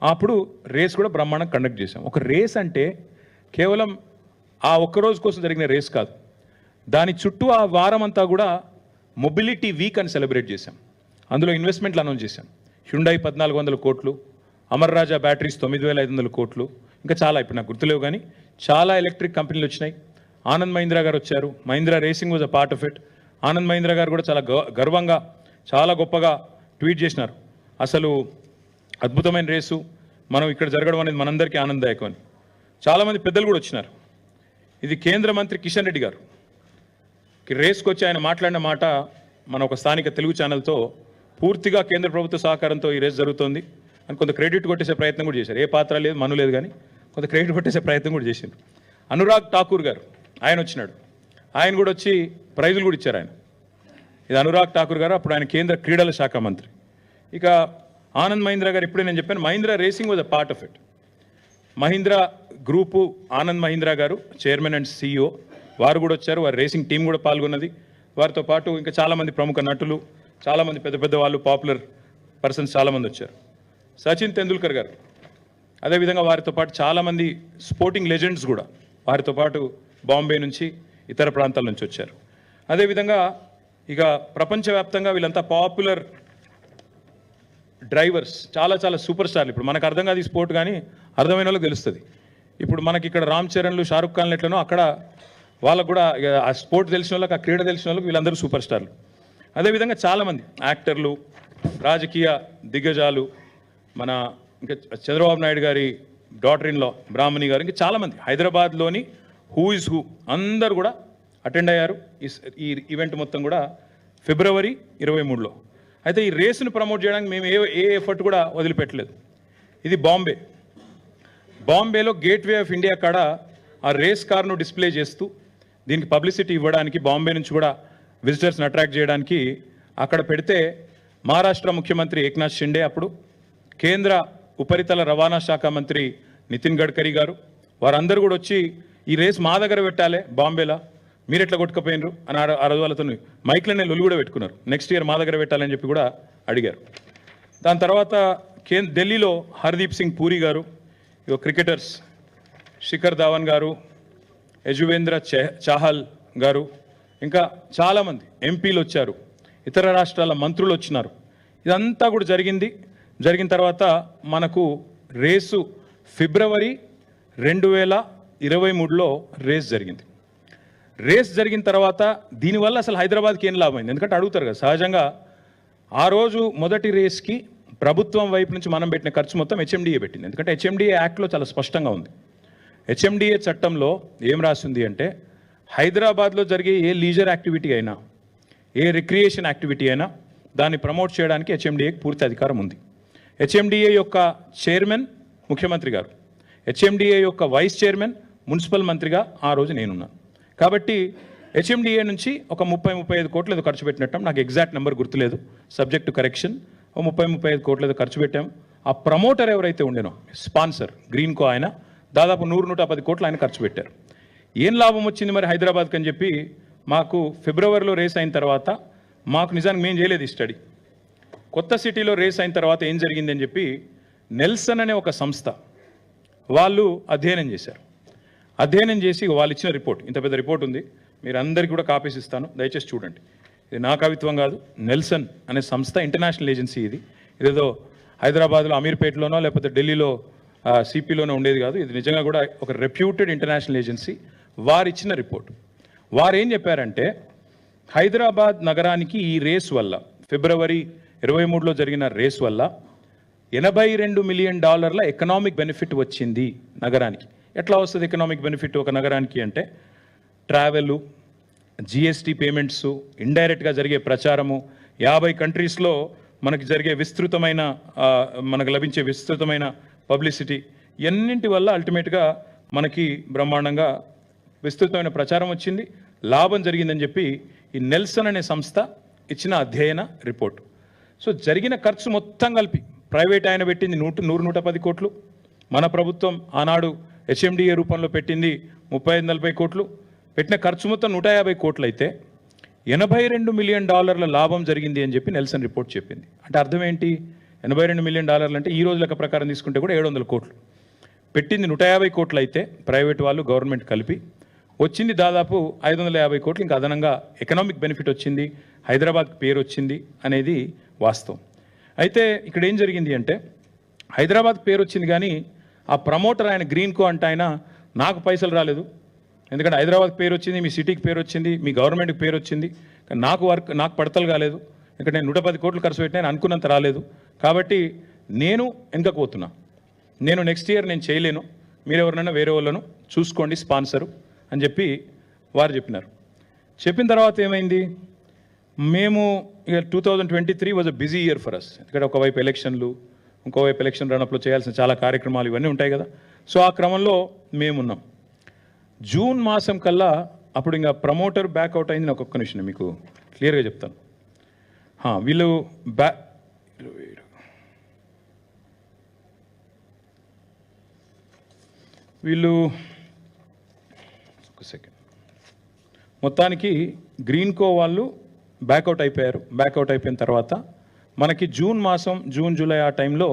అప్పుడు రేస్ కూడా బ్రహ్మాండంగా కండక్ట్ చేశాం. ఒక రేస్ అంటే కేవలం ఆ ఒక్కరోజు కోసం జరిగిన రేస్ కాదు, దాని చుట్టూ ఆ వారం అంతా కూడా మొబిలిటీ వీక్ అని సెలబ్రేట్ చేశాం. అందులో ఇన్వెస్ట్మెంట్లు అనౌన్స్ చేశాం. హ్యుండై 1400 కోట్లు, అమర్ రాజా బ్యాటరీస్ 9500 కోట్లు, ఇంకా చాలా ఇప్పుడు నాకు గుర్తులేవు కానీ చాలా ఎలక్ట్రిక్ కంపెనీలు వచ్చినాయి. ఆనంద్ మహీంద్రా గారు వచ్చారు, Mahindra racing was a part of it. Anand Mahindra గారు కూడా చాలా గర్వంగా చాలా గొప్పగా ట్వీట్ చేసినారు, అసలు అద్భుతమైన రేసు మనం ఇక్కడ జరగడం అనేది మనందరికీ ఆనందదాయకం అని. చాలామంది పెద్దలు కూడా వచ్చినారు. ఇది కేంద్ర మంత్రి కిషన్ రెడ్డి గారు రేస్కి వచ్చి ఆయన మాట్లాడిన మాట మన ఒక స్థానిక తెలుగు ఛానల్తో పూర్తిగా కేంద్ర ప్రభుత్వ సహకారంతో ఈ రేస్ జరుగుతోంది అని కొంత క్రెడిట్ కొట్టేసే ప్రయత్నం కూడా చేశారు. ఏ పాత్ర లేదు, మను లేదు, కానీ కొంత క్రెడిట్ కొట్టేసే ప్రయత్నం కూడా చేశారు. అనురాగ్ ఠాకూర్ గారు ఆయన వచ్చినాడు, ఆయన కూడా వచ్చి ప్రైజులు కూడా ఇచ్చారు. ఆయన ఇది అనురాగ్ ఠాకూర్ గారు, అప్పుడు ఆయన కేంద్ర క్రీడల శాఖ మంత్రి. ఇక ఆనంద్ మహీంద్రా గారు, ఇప్పుడే నేను చెప్పాను, Mahindra racing was a part of it. Mahindra group Anand Mahindra గారు చైర్మన్ అండ్ CEO, వారు కూడా వచ్చారు. వారి రేసింగ్ టీం కూడా పాల్గొన్నది. వారితో పాటు ఇంకా చాలామంది ప్రముఖ నటులు, చాలామంది పెద్ద వాళ్ళు, పాపులర్ పర్సన్స్ చాలామంది వచ్చారు. సచిన్ తెందుల్కర్ గారు, అదేవిధంగా వారితో పాటు చాలామంది స్పోర్టింగ్ లెజెండ్స్ కూడా వారితో పాటు బాంబే నుంచి ఇతర ప్రాంతాల నుంచి వచ్చారు. అదేవిధంగా ఇక ప్రపంచవ్యాప్తంగా వీళ్ళంతా పాపులర్ డ్రైవర్స్, చాలా సూపర్ స్టార్లు. ఇప్పుడు మనకు అర్థం కాదు ఈ స్పోర్ట్, కానీ అర్థమైన వాళ్ళకి తెలుస్తుంది. ఇప్పుడు మనకి ఇక్కడ రామ్ చరణ్లు, షారుఖ్ ఖాన్లు ఎట్లనో అక్కడ వాళ్ళకు కూడా ఆ స్పోర్ట్ తెలిసిన వాళ్ళకి, ఆ క్రీడ తెలిసిన వాళ్ళకి వీళ్ళందరూ సూపర్ స్టార్లు. అదేవిధంగా చాలామంది యాక్టర్లు, రాజకీయ దిగ్గజాలు, మన ఇంకా చంద్రబాబు నాయుడు గారి డాటర్ ఇన్ లా బ్రాహ్మణి గారు, ఇంకా చాలామంది హైదరాబాద్లోని హూ ఇస్ హూ అందరూ కూడా అటెండ్ అయ్యారు ఈ ఈవెంట్ మొత్తం కూడా ఫిబ్రవరి 23లో. అయితే ఈ రేసును ప్రమోట్ చేయడానికి మేము ఏ ఎఫర్ట్ కూడా వదిలిపెట్టలేదు. ఇది బాంబేలో గేట్వే ఆఫ్ ఇండియా కాడ ఆ రేస్ కార్ను డిస్ప్లే చేస్తూ దీనికి పబ్లిసిటీ ఇవ్వడానికి, బాంబే నుంచి కూడా విజిటర్స్ని అట్రాక్ట్ చేయడానికి అక్కడ పెడితే మహారాష్ట్ర ముఖ్యమంత్రి ఏక్నాథ్ షిండే, అప్పుడు కేంద్ర ఉపరితల రవాణా శాఖ మంత్రి నితిన్ గడ్కరీ గారు, వారందరూ కూడా వచ్చి ఈ రేస్ మా దగ్గర పెట్టాలి బాంబేలో, మీరు ఎట్లా కొట్టుకుపోయినరు అని ఆ రోజు వాళ్ళతో మైక్లనే లొల్లి కూడా పెట్టుకున్నారు. నెక్స్ట్ ఇయర్ మా దగ్గర పెట్టాలని చెప్పి కూడా అడిగారు. దాని తర్వాత ఢిల్లీలో హర్దీప్ సింగ్ పూరి గారు, క్రికెటర్స్ శిఖర్ ధావన్ గారు, యజువేంద్ర చాహల్ గారు, ఇంకా చాలామంది ఎంపీలు వచ్చారు, ఇతర రాష్ట్రాల మంత్రులు వచ్చినారు. ఇదంతా కూడా జరిగిన తర్వాత మనకు రేసు ఫిబ్రవరి 2023లో రేస్ జరిగింది. రేస్ జరిగిన తర్వాత దీనివల్ల అసలు హైదరాబాద్కి ఏం లాభమైంది? ఎందుకంటే అడుగుతారు కదా సహజంగా. ఆ రోజు మొదటి రేస్కి ప్రభుత్వం వైపు నుంచి మనం పెట్టిన ఖర్చు మొత్తం హెచ్ఎండిఏ పెట్టింది. ఎందుకంటే హెచ్ఎండిఏ యాక్ట్లో చాలా స్పష్టంగా ఉంది. హెచ్ఎండిఏ చట్టంలో ఏం రాసింది అంటే, హైదరాబాద్లో జరిగే ఏ లీజర్ యాక్టివిటీ అయినా, ఏ రిక్రియేషన్ యాక్టివిటీ అయినా దాన్ని ప్రమోట్ చేయడానికి హెచ్ఎండిఏకి పూర్తి అధికారం ఉంది. హెచ్ఎండిఏ యొక్క చైర్మన్ ముఖ్యమంత్రి గారు, హెచ్ఎండిఏ యొక్క వైస్ చైర్మన్ మున్సిపల్ మంత్రిగా ఆ రోజు నేనున్నాను. కాబట్టి హెచ్ఎండిఏ నుంచి ఒక 30-35 కోట్లు ఏదో ఖర్చు పెట్టినట్టు, నాకు ఎగ్జాక్ట్ నెంబర్ గుర్తులేదు, సబ్జెక్ట్ టు కరెక్షన్. 30-35 కోట్లు ఏదో ఖర్చు పెట్టాం. ఆ ప్రమోటర్ ఎవరైతే ఉండేనో, స్పాన్సర్ గ్రీన్కో, ఆయన దాదాపు 100-110 కోట్లు ఆయన ఖర్చు పెట్టారు. ఏం లాభం వచ్చింది మరి హైదరాబాద్కి అని చెప్పి మాకు ఫిబ్రవరిలో రేస్ అయిన తర్వాత, మాకు నిజానికి మేము చేయలేదు ఈ స్టడీ. కొత్త సిటీలో రేస్ అయిన తర్వాత ఏం జరిగింది అని చెప్పి నెల్సన్ అనే ఒక సంస్థ వాళ్ళు అధ్యయనం చేశారు. అధ్యయనం చేసి వాళ్ళు ఇచ్చిన రిపోర్ట్, ఇంత పెద్ద రిపోర్ట్ ఉంది, మీరు అందరికీ కూడా కాపీస్ ఇస్తాను, దయచేసి చూడండి. ఇది నా కవిత్వం కాదు, నెల్సన్ అనే సంస్థ ఇంటర్నేషనల్ ఏజెన్సీ. ఇదేదో హైదరాబాద్లో అమీర్పేటలోనో లేకపోతే ఢిల్లీలో సిపిలోనో ఉండేది కాదు. ఇది నిజంగా కూడా ఒక రెప్యూటెడ్ ఇంటర్నేషనల్ ఏజెన్సీ. వారు ఇచ్చిన రిపోర్ట్, వారు ఏం చెప్పారంటే, హైదరాబాద్ నగరానికి ఈ రేస్ వల్ల, ఫిబ్రవరి 23లో జరిగిన రేస్ వల్ల $82 మిలియన్ ఎకనామిక్ బెనిఫిట్ వచ్చింది నగరానికి. ఎట్లా వస్తుంది ఎకనామిక్ బెనిఫిట్ ఒక నగరానికి అంటే, ట్రావెలు, జిఎస్టీ పేమెంట్స్, ఇండైరెక్ట్గా జరిగే ప్రచారము, 50 కంట్రీస్లో మనకి జరిగే మనకు లభించే విస్తృతమైన పబ్లిసిటీ, ఎన్నింటి వల్ల అల్టిమేట్గా మనకి బ్రహ్మాండంగా విస్తృతమైన ప్రచారం వచ్చింది, లాభం జరిగిందని చెప్పి ఈ నెల్సన్ అనే సంస్థ ఇచ్చిన అధ్యయన రిపోర్ట్. సో జరిగిన ఖర్చు మొత్తం కలిపి ప్రైవేట్ ఆయన పెట్టింది 100-110 కోట్లు, మన ప్రభుత్వం ఆనాడు హెచ్ఎండిఏ రూపంలో పెట్టింది 35-40 కోట్లు, పెట్టిన ఖర్చు మొత్తం 150 కోట్లు అయితే $82 మిలియన్ లాభం జరిగింది అని చెప్పి నెల్సన్ రిపోర్ట్ చెప్పింది. అంటే అర్థం ఏంటి? $82 మిలియన్ అంటే ఈ రోజు లెక్క ప్రకారం తీసుకుంటే కూడా 700 కోట్లు. పెట్టింది 150 కోట్లు అయితే ప్రైవేట్ వాళ్ళు, గవర్నమెంట్ కలిపి వచ్చింది దాదాపు 550 కోట్లు. ఇంకా అదనంగా ఎకనామిక్ బెనిఫిట్ వచ్చింది, హైదరాబాద్కి పేరు వచ్చింది అనేది వాస్తవం. అయితే ఇక్కడ ఏం జరిగింది అంటే, హైదరాబాద్ పేరు వచ్చింది కానీ ఆ ప్రమోటర్ ఆయన గ్రీన్కో అంటే ఆయన, నాకు పైసలు రాలేదు, ఎందుకంటే హైదరాబాద్ పేరు వచ్చింది, మీ సిటీకి పేరు వచ్చింది, మీ గవర్నమెంట్కి పేరు వచ్చింది, కానీ నాకు పడతలు కాలేదు, ఎందుకంటే నేను 110 కోట్లు ఖర్చు పెట్టినా అనుకున్నంత రాలేదు. కాబట్టి నేను వెనకకు పోతున్నా, నేను నెక్స్ట్ ఇయర్ నేను చేయలేను, మీరు ఎవరినైనా వేరే వాళ్ళను చూసుకోండి స్పాన్సరు అని చెప్పి వారు చెప్పినారు. చెప్పిన తర్వాత ఏమైంది, మేము ఇక 2023 was a busy year for us. ఎందుకంటే ఒకవైపు ఎలక్షన్లు, ఇంకోవైపు ఎలక్షన్ రన్అప్లో చేయాల్సిన చాలా కార్యక్రమాలు ఇవన్నీ ఉంటాయి కదా. సో ఆ క్రమంలో మేమున్నాం. జూన్ మాసం కల్లా అప్పుడు ఇంకా ప్రమోటర్ బ్యాక్అవుట్ అయింది. నాకు ఒక్క నిమిషం మీకు క్లియర్గా చెప్తాను. వీళ్ళు ఒక సెకండ్, మొత్తానికి గ్రీన్కో వాళ్ళు బ్యాక్అవుట్ అయిపోయారు. బ్యాక్అవుట్ అయిపోయిన తర్వాత మనకి జూన్ జూలై ఆ టైంలో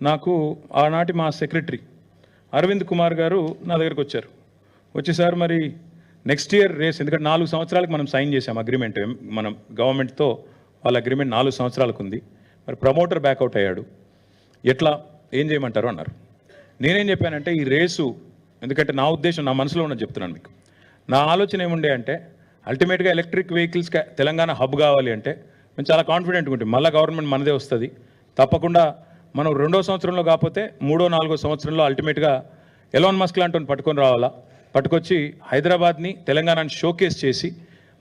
నాకు ఆనాటి మా సెక్రటరీ అరవింద్ కుమార్ గారు నా దగ్గరికి వచ్చారు. వచ్చేసారు మరి నెక్స్ట్ ఇయర్ రేస్, ఎందుకంటే 4 సంవత్సరాలకు మనం సైన్ చేసాం అగ్రిమెంట్, మనం గవర్నమెంట్తో వాళ్ళ అగ్రిమెంట్ 4 సంవత్సరాలకు ఉంది. మరి ప్రమోటర్ బ్యాక్అవుట్ అయ్యాడు, ఎట్లా ఏం చేయమంటారు అన్నారు. నేనేం చెప్పానంటే, ఈ రేసు, ఎందుకంటే నా ఉద్దేశం, నా మనసులో ఉన్నది చెప్తున్నాను మీకు. నా ఆలోచన ఏముండే అంటే, అల్టిమేట్గా ఎలక్ట్రిక్ వెహికల్స్ తెలంగాణ హబ్ కావాలి అంటే మేము చాలా కాన్ఫిడెంట్గా ఉంటాం మళ్ళీ గవర్నమెంట్ మనదే వస్తుంది తప్పకుండా. మనం 2వ సంవత్సరంలో కాకపోతే 3వ 4వ సంవత్సరంలో అల్టిమేట్గా ఎలాన్ మస్క్ లాంటి పట్టుకొని రావాలా, పట్టుకొచ్చి హైదరాబాద్ని తెలంగాణని షోకేస్ చేసి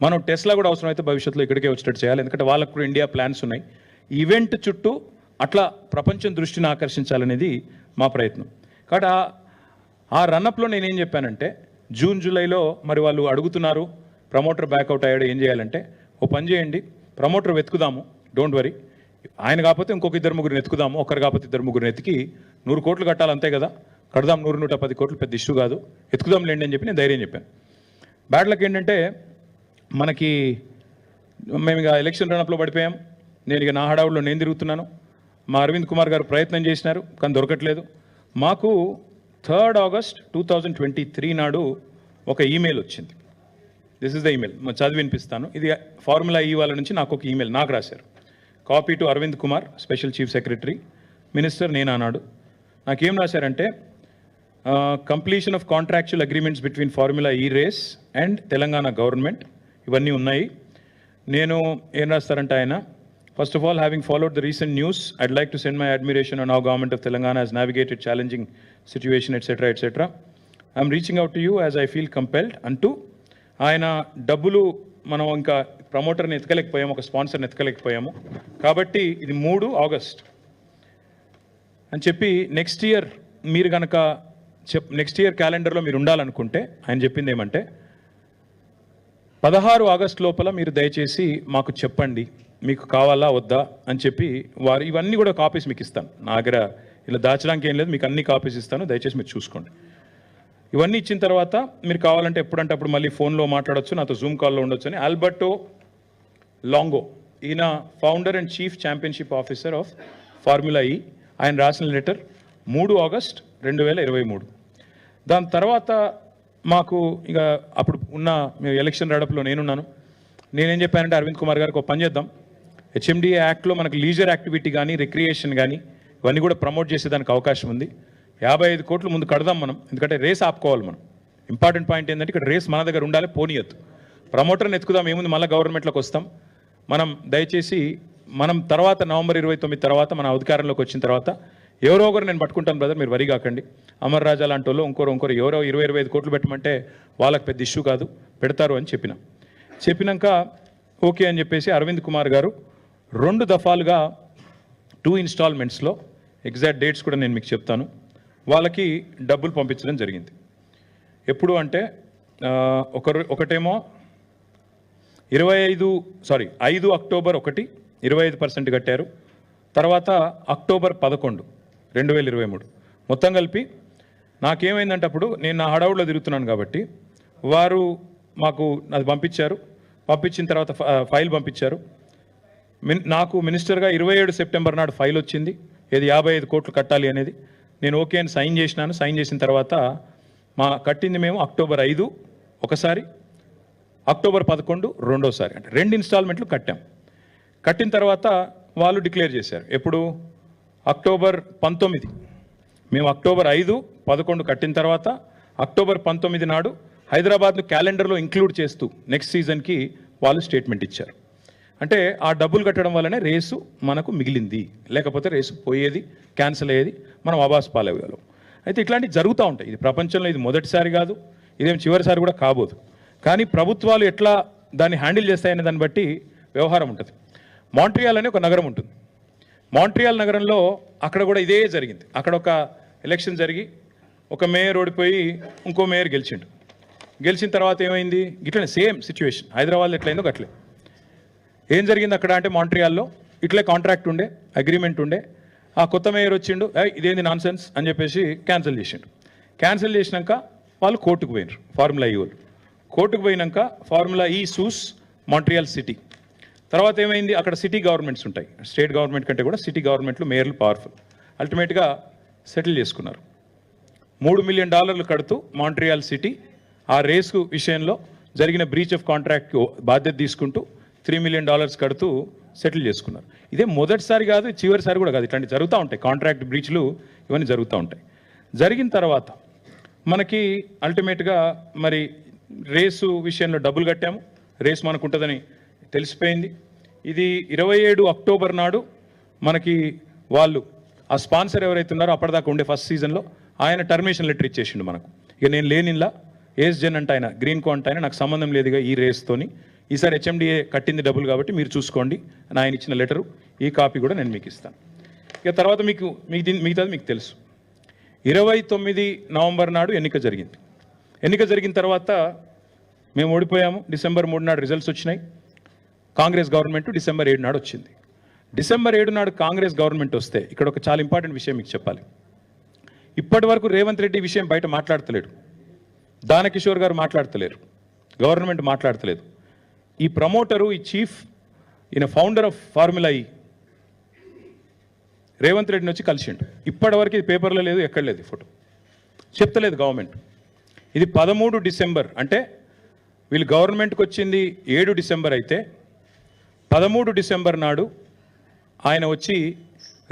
మనం టెస్లా కూడా అవసరమైతే భవిష్యత్తులో ఇక్కడికే వచ్చేటట్టు చేయాలి. ఎందుకంటే వాళ్ళకు కూడా ఇండియా ప్లాన్స్ ఉన్నాయి. ఈవెంట్ చుట్టూ అట్లా ప్రపంచం దృష్టిని ఆకర్షించాలనేది మా ప్రయత్నం. కాబట్టి ఆ రన్అప్లో నేనేం చెప్పానంటే జూన్ జూలైలో మరి వాళ్ళు అడుగుతున్నారు ప్రమోటర్ బ్యాక్అవుట్ అయ్యాడు ఏం చేయాలంటే, ఓ పని చేయండి ప్రమోటర్ వెతుకుదాము, డోంట్ వరీ, ఆయన కాకపోతే ఇంకొక 2-3 ఎత్తుకుదాము, ఒకరు కాకపోతే 2-3 ఎత్తికి 100 కోట్లు కట్టాలి అంతే కదా, కడదాం 100-110 కోట్లు పెద్ద ఇష్యూ కాదు, ఎత్తుకుదాం లేండి అని చెప్పి నేను ధైర్యం చెప్పాను. బ్యాడ్ లక్ ఏంటంటే మనకి మేము ఇక ఎలక్షన్ రన్అప్లో పడిపోయాం. నేను ఇక నా హడావుల్లో నేను తిరుగుతున్నాను. మా అరవింద్ కుమార్ గారు ప్రయత్నం చేసినారు కానీ దొరకట్లేదు. మాకు 3rd ఆగస్ట్ 2023 నాడు ఒక ఈమెయిల్ వచ్చింది. దిస్ ఇస్ ద ఈమెయిల్, చదివి వినిపిస్తాను. ఇది ఫార్ములా ఈ వాళ్ళ నుంచి నాకు ఒక ఈమెయిల్ నాకు రాశారు. Copy to Aravind Kumar, special chief secretary, minister నేను అన్నాడు. నాకేం రాశారంటే completion of contractual agreements between formula E race and Telangana government, ఇవన్నీ ఉన్నాయి. నేను ఏం రాస్తారంటే ఆయన, first of all having followed the recent news I'd like to send my admiration on how government of Telangana has navigated challenging situation etc. I'm reaching out to you as I feel compelled అంటూ ఆయన డబ్బులు మనం ఇంకా ప్రమోటర్ని ఎత్తకలేకపోయాము, ఒక స్పాన్సర్ని ఎత్తకలేకపోయాము, కాబట్టి ఇది 3 August అని చెప్పి నెక్స్ట్ ఇయర్ మీరు కనుక నెక్స్ట్ ఇయర్ క్యాలెండర్లో మీరు ఉండాలనుకుంటే ఆయన చెప్పింది ఏమంటే 16 ఆగస్ట్ లోపల మీరు దయచేసి మాకు చెప్పండి మీకు కావాలా వద్దా అని చెప్పి వారు ఇవన్నీ కూడా కాపీస్ మీకు ఇస్తాను. నా దగ్గర ఇలా దాచడానికి ఏం లేదు, మీకు అన్ని కాపీస్ ఇస్తాను, దయచేసి మీరు చూసుకోండి. ఇవన్నీ ఇచ్చిన తర్వాత మీరు కావాలంటే ఎప్పుడంటే అప్పుడు మళ్ళీ ఫోన్లో మాట్లాడొచ్చు, నాతో జూమ్ కాల్లో ఉండొచ్చు అని ఆల్బర్టో లాంగో, ఈయన founder and chief championship officer of formula ఈ, ఆయన రాసిన లెటర్ 3 ఆగస్ట్ 2023. దాని తర్వాత మాకు ఇక అప్పుడు ఉన్న ఎలక్షన్ రడప్లో నేనున్నాను. నేనేం చెప్పానంటే అరవింద్ కుమార్ గారికి ఒక పని చేద్దాం, హెచ్ఎండిఏ యాక్ట్లో మనకు లీజర్ యాక్టివిటీ కానీ రిక్రియేషన్ కానీ ఇవన్నీ కూడా ప్రమోట్ చేసేదానికి అవకాశం ఉంది. 55 కోట్లు ముందు కడదాం మనం, ఎందుకంటే రేస్ ఆపుకోవాలి మనం. ఇంపార్టెంట్ పాయింట్ ఏంటంటే ఇక్కడ రేస్ మన దగ్గర ఉండాలి, పోనీయద్దు. ప్రమోటర్ని ఎత్తుకుదాం, ఏముంది మళ్ళీ గవర్నమెంట్లోకి వస్తాం మనం. దయచేసి మనం తర్వాత నవంబర్ 29 తర్వాత మన అధికారంలోకి వచ్చిన తర్వాత ఎవరో ఒకరు నేను పట్టుకుంటాను బ్రదర్, మీరు వరి కాకండి. అమర్ రాజా లాంటి వాళ్ళు ఇంకోరు ఎవరో 20-25 కోట్లు పెట్టమంటే వాళ్ళకి పెద్ద ఇష్యూ కాదు, పెడతారు అని చెప్పినాక ఓకే అని చెప్పేసి అరవింద్ కుమార్ గారు 2 దఫాలుగా 2 ఇన్స్టాల్మెంట్స్లో, ఎగ్జాక్ట్ డేట్స్ కూడా నేను మీకు చెప్తాను, వాళ్ళకి డబ్బులు పంపించడం జరిగింది. ఎప్పుడు అంటే ఒకటేమో 5 అక్టోబర్ 1 25% కట్టారు. తర్వాత అక్టోబర్ 11 2023 మొత్తం కలిపి నాకేమైందంటే అప్పుడు నేను నా హడావుడిలో తిరుగుతున్నాను కాబట్టి వారు మాకు అది పంపించిన తర్వాత ఫైల్ పంపించారు. నాకు మినిస్టర్గా 27 సెప్టెంబర్ నాడు ఫైల్ వచ్చింది, ఏది 55 కోట్లు కట్టాలి అనేది. నేను ఓకే అని సైన్ చేసినాను. సైన్ చేసిన తర్వాత కట్టింది మేము అక్టోబర్ 5 ఒకసారి, అక్టోబర్ 11 రెండోసారి, అంటే 2 ఇన్స్టాల్మెంట్లు కట్టాం. కట్టిన తర్వాత వాళ్ళు డిక్లేర్ చేశారు ఎప్పుడు, అక్టోబర్ 19. మేము అక్టోబర్ 5, 11 కట్టిన తర్వాత అక్టోబర్ 19 నాడు హైదరాబాద్ను క్యాలెండర్లో ఇంక్లూడ్ చేస్తూ నెక్స్ట్ సీజన్కి వాళ్ళు స్టేట్మెంట్ ఇచ్చారు. అంటే ఆ డబ్బులు కట్టడం వల్లనే రేసు మనకు మిగిలింది, లేకపోతే రేసు పోయేది, క్యాన్సిల్ అయ్యేది, మనం అబాస్ పాలయ్యేవాళ్ళం. అయితే ఇట్లాంటివి జరుగుతూ ఉంటాయి. ఇది ప్రపంచంలో ఇది మొదటిసారి కాదు, ఇదేం చివరిసారి కూడా కాబోదు. కానీ ప్రభుత్వాలు ఎట్లా దాన్ని హ్యాండిల్ చేస్తాయనే దాన్ని బట్టి వ్యవహారం ఉంటుంది. మాంట్రియాల్ అనే ఒక నగరం ఉంటుంది. మాంట్రియాల్ నగరంలో అక్కడ కూడా ఇదే జరిగింది. అక్కడ ఒక ఎలక్షన్ జరిగి ఒక మేయర్ ఓడిపోయి ఇంకో మేయర్ గెలిచిన తర్వాత ఏమైంది, ఇట్లనే సేమ్ సిచ్యువేషన్ హైదరాబాద్లో ఎట్లయిందో అట్లే. ఏం జరిగింది అక్కడ అంటే మాంట్రియాల్లో ఇట్లే కాంట్రాక్ట్ ఉండే, అగ్రిమెంట్ ఉండే. ఆ కొత్త మేయర్ వచ్చిండు, ఇదేంది నాన్ సెన్స్ అని చెప్పేసి క్యాన్సిల్ చేసినాక వాళ్ళు కోర్టుకు పోయినారు. ఫార్ములా ఈ వాళ్ళు కోర్టుకు పోయినాక ఫార్ములా ఈ సూస్ మాంట్రియాల్ సిటీ. తర్వాత ఏమైంది, అక్కడ సిటీ గవర్నమెంట్స్ ఉంటాయి, స్టేట్ గవర్నమెంట్ కంటే కూడా సిటీ గవర్నమెంట్లు మేయర్లు పవర్ఫుల్. అల్టిమేట్గా సెటిల్ చేసుకున్నారు. $3 మిలియన్ కడుతూ మాంట్రియాల్ సిటీ ఆ రేసు విషయంలో జరిగిన బ్రీచ్ ఆఫ్ కాంట్రాక్ట్కి బాధ్యత తీసుకుంటూ $3 మిలియన్ కడుతూ సెటిల్ చేసుకున్నారు. ఇదే మొదటిసారి కాదు, చివరిసారి కూడా కాదు, ఇట్లాంటివి జరుగుతూ ఉంటాయి. కాంట్రాక్ట్ బ్రీచ్లు ఇవన్నీ జరుగుతూ ఉంటాయి. జరిగిన తర్వాత మనకి అల్టిమేట్గా మరి రేసు విషయంలో డబ్బులు కట్టాము, రేసు మనకు ఉంటుందని తెలిసిపోయింది. ఇది 27 అక్టోబర్ నాడు మనకి వాళ్ళు ఆ స్పాన్సర్ ఎవరైతే ఉన్నారో అప్పటిదాకా ఉండే ఫస్ట్ సీజన్లో ఆయన టర్మినేషన్ లెటర్ ఇచ్చేసిండు మనకు. ఇక నేను లేనిలా ఏస్ జెన్ అంటే ఆయన గ్రీన్ కో అంటే ఆయన నాకు సంబంధం లేదుగా ఈ రేస్తోని, ఈసారి హెచ్ఎండిఏ కట్టింది డబ్బులు కాబట్టి మీరు చూసుకోండి అని ఆయన ఇచ్చిన లెటరు, ఈ కాపీ కూడా నేను మీకు ఇస్తాను. ఇక తర్వాత మిగతాది మీకు తెలుసు. 29 నవంబర్ నాడు ఎన్నిక జరిగింది. ఎన్నిక జరిగిన తర్వాత మేము ఓడిపోయాము. డిసెంబర్ 3 నాడు రిజల్ట్స్ వచ్చినాయి. కాంగ్రెస్ గవర్నమెంట్ డిసెంబర్ 7 నాడు వచ్చింది. డిసెంబర్ 7 నాడు కాంగ్రెస్ గవర్నమెంట్ వస్తే ఇక్కడ ఒక చాలా ఇంపార్టెంట్ విషయం మీకు చెప్పాలి. ఇప్పటి వరకు రేవంత్ రెడ్డి విషయం బయట మాట్లాడతలేడు, దానకిషోర్ గారు మాట్లాడతలేరు, గవర్నమెంట్ మాట్లాడతలేదు. ఈ ప్రమోటరు, ఈ చీఫ్, ఈయన ఫౌండర్ ఆఫ్ ఫార్ములా ఈ రేవంత్ రెడ్డిని వచ్చి కలిసిండు. ఇప్పటి వరకు ఇది పేపర్లో లేదు, ఎక్కడ లేదు, ఫోటో చెప్తలేదు గవర్నమెంట్. ఇది 13 డిసెంబర్ అంటే వీళ్ళు గవర్నమెంట్కి వచ్చింది 7 డిసెంబర్ అయితే 13 డిసెంబర్ నాడు ఆయన వచ్చి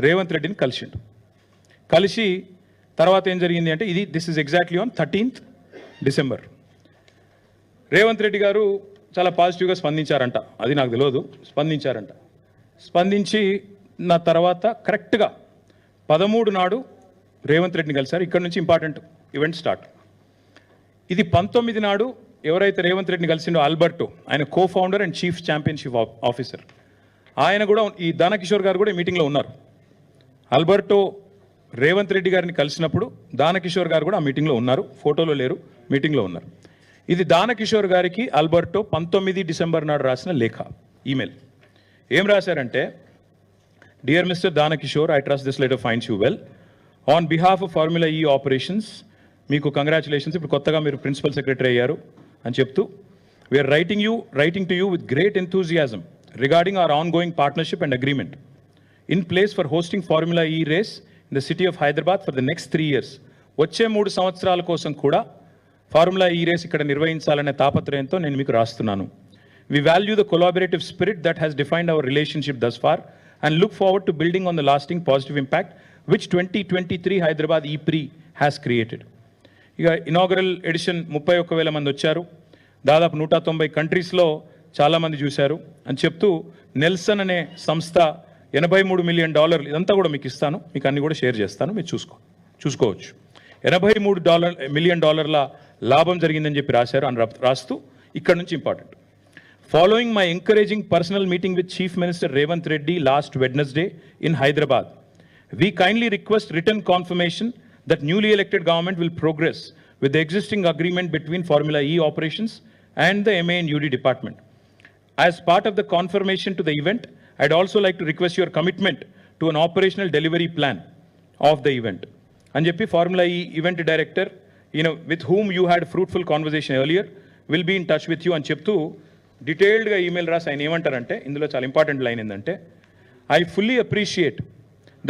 రేవంత్ రెడ్డిని కలిసిండు. కలిసి తర్వాత ఏం జరిగింది అంటే this is exactly on 13th December. Revanth Reddy గారు చాలా పాజిటివ్గా స్పందించారంట, అది నాకు తెలియదు, స్పందించారంట. స్పందించి నా తర్వాత కరెక్ట్గా 13 నాడు రేవంత్ రెడ్డిని కలిశారు. ఇక్కడ నుంచి ఇంపార్టెంట్ ఈవెంట్ స్టార్ట్. ఇది 19 నాడు ఎవరైతే రేవంత్ రెడ్డిని కలిసిండో ఆల్బర్టో, ఆయన co founder and chief championship officer, ఆయన కూడా ఈ దానకిషోర్ గారు కూడా ఈ మీటింగ్లో ఉన్నారు. ఆల్బర్టో రేవంత్ రెడ్డి గారిని కలిసినప్పుడు దానకిషోర్ గారు కూడా ఆ మీటింగ్లో ఉన్నారు, ఫోటోలో లేరు, మీటింగ్లో ఉన్నారు. ఇది దానకిషోర్ గారికి ఆల్బర్టో 19 డిసెంబర్ నాడు రాసిన లేఖ, ఈమెయిల్. ఏం రాశారంటే, dear mister Dana Kishore, I trust this letter finds you well. On behalf of formula E operations మీకు కంగ్రాచులేషన్స్, ఇప్పుడు కొత్తగా మీరు ప్రిన్సిపల్ సెక్రటరీ అయ్యారు అని చెప్తూ, we are writing to you with great enthusiasm regarding our ongoing partnership and agreement in place for hosting formula E race in the city of Hyderabad for the next 3 years. వచ్చే 3 సంవత్సరాల కోసం కూడా formula E race ఇక్కడ నిర్వహించాలనే తాపత్రయంతో నేను మీకు రాస్తున్నాను. We value the collaborative spirit that has defined our relationship thus far and look forward to building on the lasting positive impact which 2023 Hyderabad E prix has created. ఇక inaugural edition 31,000 మంది వచ్చారు, దాదాపు 190 కంట్రీస్లో చాలామంది చూశారు అని చెప్తూ, నెల్సన్ అనే సంస్థ $83 మిలియన్, ఇదంతా కూడా మీకు ఇస్తాను, మీకు అన్ని కూడా షేర్ చేస్తాను, మీరు చూసుకోవచ్చు. $83 మిలియన్ లాభం జరిగిందని చెప్పి రాశారు అని రాస్తూ, ఇక్కడ నుంచి important. Following my encouraging personal meeting with chief minister Revanth Reddy last Wednesday in Hyderabad, we kindly request written confirmation that newly elected government will progress with the existing agreement between Formula E operations and the MA and UD department. As part of the confirmation to the event, I'd also like to request your commitment to an operational delivery plan of the event. And JP Formula E event director, with whom you had fruitful conversation earlier, will be in touch with you. And cheptu detailed ga email ras ayina emantarante, indulo chaala important line endante, I fully appreciate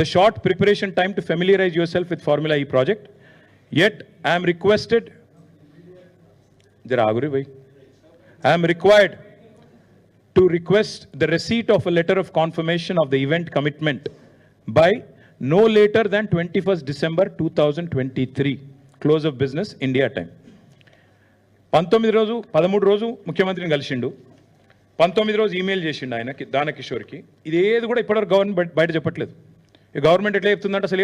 the short preparation time to familiarize yourself with Formula E project, yet I am required to request the receipt of a letter of confirmation of the event commitment by no later than 21st December 2023, close of business India time. 13 రోజు ముఖ్యమంత్రిని కలిసిండు, 19 రోజు email చేసిండు ఆయనకి, దానకిషోర్కి. ఇది ఏది కూడా ఇప్పటివరకు government బయట చెప్పట్లేదు. ఈ గవర్నమెంట్ ఎట్లా చెప్తుందంటే అసలు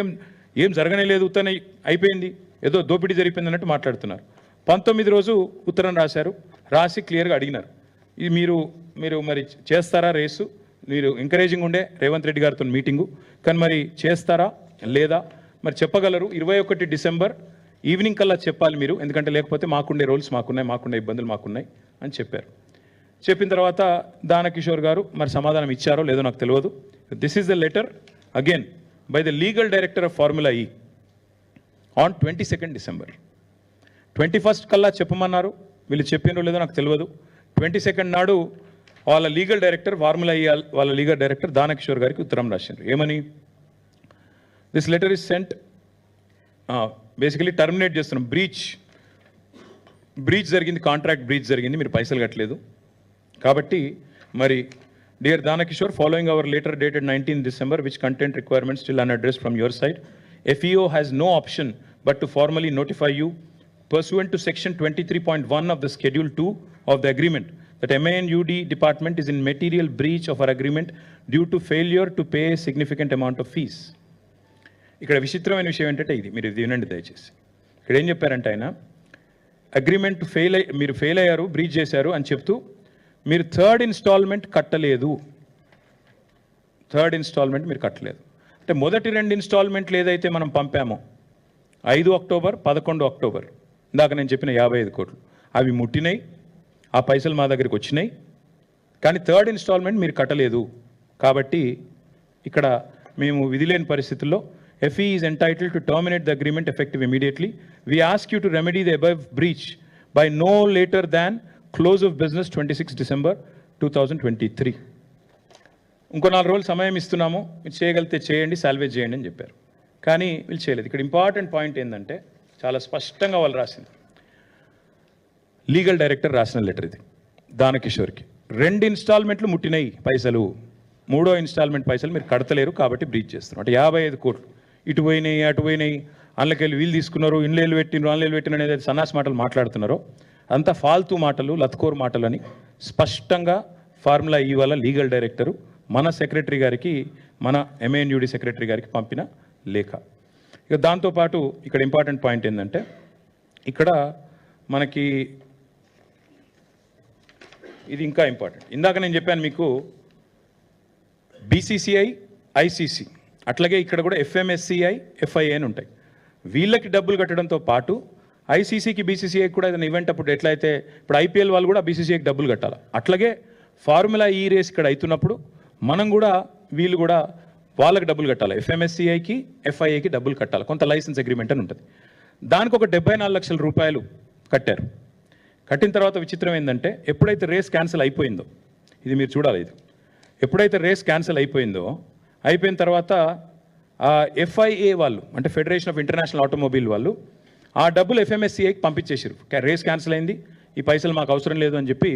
ఏం జరగనే లేదు, ఉత్తనే అయిపోయింది, ఏదో దోపిడీ జరిగిపోయింది అన్నట్టు మాట్లాడుతున్నారు. 19 రోజు ఉత్తరం రాశారు, రాసి క్లియర్గా అడిగినారు, ఇది మీరు మరి చేస్తారా రేసు, మీరు ఎంకరేజింగ్ ఉండే రేవంత్ రెడ్డి గారితో మీటింగు, కానీ మరి చేస్తారా లేదా మరి చెప్పగలరు, 21 డిసెంబర్ ఈవినింగ్ కల్లా చెప్పాలి మీరు, ఎందుకంటే లేకపోతే మాకుండే రూల్స్ మాకుండే ఇబ్బందులు మాకున్నాయి అని చెప్పారు. చెప్పిన తర్వాత దానకిషోర్ గారు మరి సమాధానం ఇచ్చారో లేదో నాకు తెలియదు. This is the letter again by the legal director of Formula E on 22nd December. 21st కల్లా చెప్పమన్నారు, వీళ్ళు చెప్పినో లేదో నాకు తెలియదు. 22nd నాడు వాళ్ళ లీగల్ డైరెక్టర్, ఫార్ములా ఈ వాళ్ళ లీగల్ డైరెక్టర్ దానకిషోర్ గారికి ఉత్తరం రాశారు. ఏమని, this letter is sent, basically terminate చేస్తున్నాం, బ్రీచ్ జరిగింది, కాంట్రాక్ట్ బ్రీచ్ జరిగింది, మీరు పైసలు కట్టలేదు కాబట్టి మరి Dear Danakishore, following our letter dated 19th December, which contained requirements still unaddressed from your side, FEO has no option but to formally notify you, pursuant to section 23.1 of the Schedule 2 of the agreement, that MANUD department is in material breach of our agreement due to failure to pay a significant amount of fees. ఇక్కడ విచిత్రమైన విషయం ఏంటంటే ఇది మీరు ఇది వినండి దయచేసి. ఇక్కడ ఏం చెప్పారంటే ఆయన అగ్రిమెంట్ మీరు ఫెయిల్ అయ్యారు, బ్రీచ్ చేశారు అని చెప్తూ మీరు థర్డ్ ఇన్స్టాల్మెంట్ కట్టలేదు. మీరు కట్టలేదు అంటే మొదటి 2 ఇన్స్టాల్మెంట్లు ఏదైతే మనం పంపామో 5 అక్టోబర్ 11 అక్టోబర్ ఇందాక నేను చెప్పిన 55 కోట్లు అవి ముట్టినాయి, ఆ పైసలు మా దగ్గరికి వచ్చినాయి. కానీ థర్డ్ ఇన్స్టాల్మెంట్ మీరు కట్టలేదు కాబట్టి ఇక్కడ మేము విధిలేని పరిస్థితుల్లో FE is entitled to terminate the agreement effective immediately. We ask you to remedy the above breach by no later than close of business 26 December 2023. ఇంకో 4 రోజులు సమయం ఇస్తున్నాము, మీరు చేయగలిగితే చేయండి, సాల్వేజ్ చేయండి అని చెప్పారు. కానీ వీళ్ళు చేయలేదు. ఇక్కడ ఇంపార్టెంట్ పాయింట్ ఏంటంటే చాలా స్పష్టంగా వాళ్ళు రాసింది, లీగల్ డైరెక్టర్ రాసిన లెటర్ ఇది దానకిషోర్కి. 2 ఇన్స్టాల్మెంట్లు ముట్టినాయి పైసలు, 3వ ఇన్స్టాల్మెంట్ పైసలు మీరు కడతలేరు కాబట్టి బ్రీచ్ చేస్తున్నారు. అంటే 55 కోట్లు ఇటు పోయినాయి అటు పోయినాయి, అందులోకెళ్ళి వీళ్ళు తీసుకున్నారు, ఇన్లేలు పెట్టినారు, ఆన్లైన్లు పెట్టిన అనేది సన్నాసి మాటలు మాట్లాడుతున్నారో అంతా ఫాల్తూ మాటలు, లత్కోర్ మాటలు అని స్పష్టంగా ఫార్ములా ఇవాళ లీగల్ డైరెక్టరు మన సెక్రటరీ గారికి, మన MANUD సెక్రటరీ గారికి పంపిన లేఖ. ఇక దాంతోపాటు ఇక్కడ ఇంపార్టెంట్ పాయింట్ ఏంటంటే ఇక్కడ మనకి ఇది ఇంకా ఇంపార్టెంట్. ఇందాక నేను చెప్పాను మీకు BCCI, ICC అట్లాగే ఇక్కడ కూడా FMSCI, FIA అని ఉంటాయి. వీళ్ళకి డబ్బులు కట్టడంతో పాటు ICCకి BCCIకి కూడా ఏదైనా ఈవెంట్ అప్పుడు ఎట్లయితే ఇప్పుడు IPL వాళ్ళు కూడా BCCIకి డబ్బులు కట్టాలి, అట్లాగే ఫార్ములా ఈ రేస్ ఇక్కడ అవుతున్నప్పుడు మనం కూడా వీళ్ళు కూడా వాళ్ళకి డబ్బులు కట్టాలి. FMSCIకి FIAకి డబ్బులు కట్టాలి, కొంత లైసెన్స్ అగ్రిమెంట్ అని ఉంటుంది. దానికి ఒక 74 లక్షల రూపాయలు కట్టారు. కట్టిన తర్వాత విచిత్రం ఏంటంటే ఎప్పుడైతే రేస్ క్యాన్సిల్ అయిపోయిందో, ఇది మీరు చూడాలి, ఇది ఎప్పుడైతే రేస్ క్యాన్సిల్ అయిపోయిందో అయిపోయిన తర్వాత FIA వాళ్ళు అంటే ఫెడరేషన్ ఆఫ్ ఇంటర్నేషనల్ ఆటోమొబైల్ వాళ్ళు ఆ డబ్బులు FMSCIకి పంపించేసారు. రేస్ క్యాన్సిల్ అయింది, ఈ పైసలు మాకు అవసరం లేదు అని చెప్పి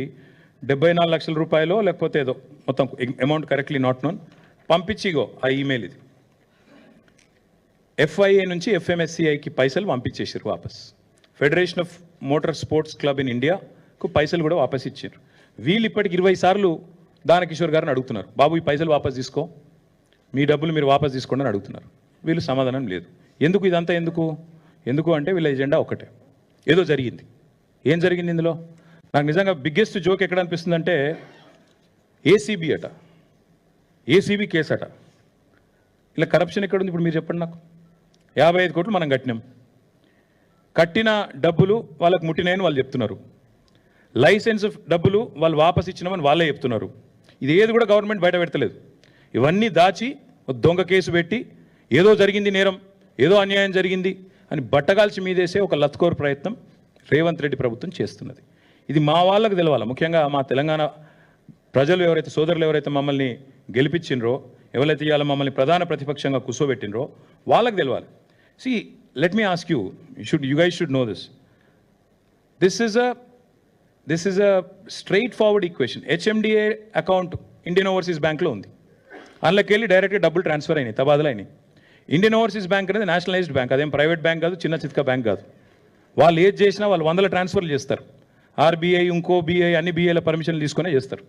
74 లక్షల రూపాయలు లేకపోతే ఏదో మొత్తం అమౌంట్ కరెక్ట్లీ నాట్ నోన్ పంపించిగో ఆ ఈమెయిల్ ఇది FIA నుంచి FMSCIకి పైసలు పంపించేసారు వాపస్. Federation of motor sports club in ఇండియాకు పైసలు కూడా వాపస్ ఇచ్చారు. వీళ్ళు ఇప్పటికి 20 సార్లు దానకిషోర్ గారిని అడుగుతున్నారు, బాబు ఈ పైసలు వాపస్ తీసుకో, మీ డబ్బులు మీరు వాపస్ తీసుకోండి అని అడుగుతున్నారు. వీళ్ళు సమాధానం లేదు. ఎందుకు ఇదంతా ఎందుకు అంటే వీళ్ళ ఎజెండా ఒకటే, ఏదో జరిగింది. ఏం జరిగింది ఇందులో? నాకు నిజంగా బిగ్గెస్ట్ జోక్ ఎక్కడ అనిపిస్తుంది అంటే ACB అట, ACB కేసు అట. ఇలా కరప్షన్ ఎక్కడ ఉంది ఇప్పుడు మీరు చెప్పండి నాకు. 55 కోట్లు మనం కట్టినాం, కట్టిన డబ్బులు వాళ్ళకు ముట్టినాయని వాళ్ళు చెప్తున్నారు, లైసెన్స్ డబ్బులు వాళ్ళు వాపస్ ఇచ్చినామని వాళ్ళే చెప్తున్నారు. ఇది ఏది కూడా గవర్నమెంట్ బయట పెడతలేదు. ఇవన్నీ దాచి దొంగ కేసు పెట్టి ఏదో జరిగింది నేరం, ఏదో అన్యాయం జరిగింది అని బట్టగాల్చి మీదేసే ఒక లత్కోర్ ప్రయత్నం రేవంత్ రెడ్డి ప్రభుత్వం చేస్తున్నది. ఇది మా వాళ్ళకు తెలవాలి, ముఖ్యంగా మా తెలంగాణ ప్రజలు ఎవరైతే సోదరులు ఎవరైతే మమ్మల్ని గెలిపించినరో, ఎవరైతే ఇవాళ మమ్మల్ని ప్రధాన ప్రతిపక్షంగా కూర్చోబెట్టినరో వాళ్ళకి తెలవాలి. See, let me ask you, you guys should know this. This is a straightforward equation. HMDA account Indian overseas బ్యాంక్లో ఉంది, అందులోకి వెళ్ళి డైరెక్ట్గా డబ్బులు ట్రాన్స్ఫర్ అయినాయి, తబాదలు అయినాయి. ఇండియన్ ఓవర్సీస్ బ్యాంక్ అనేది నేషనలైజ్డ్ బ్యాంక్, అదేం ప్రైవేట్ బ్యాంక్ కాదు, చిన్న చిత్కా బ్యాంక్ కాదు. వాళ్ళు ఏది చేసినా వాళ్ళు 100 ట్రాన్స్ఫర్లు చేస్తారు. RBI ఇంకో BI అన్ని BIల పర్మిషన్లు తీసుకునే చేస్తారు.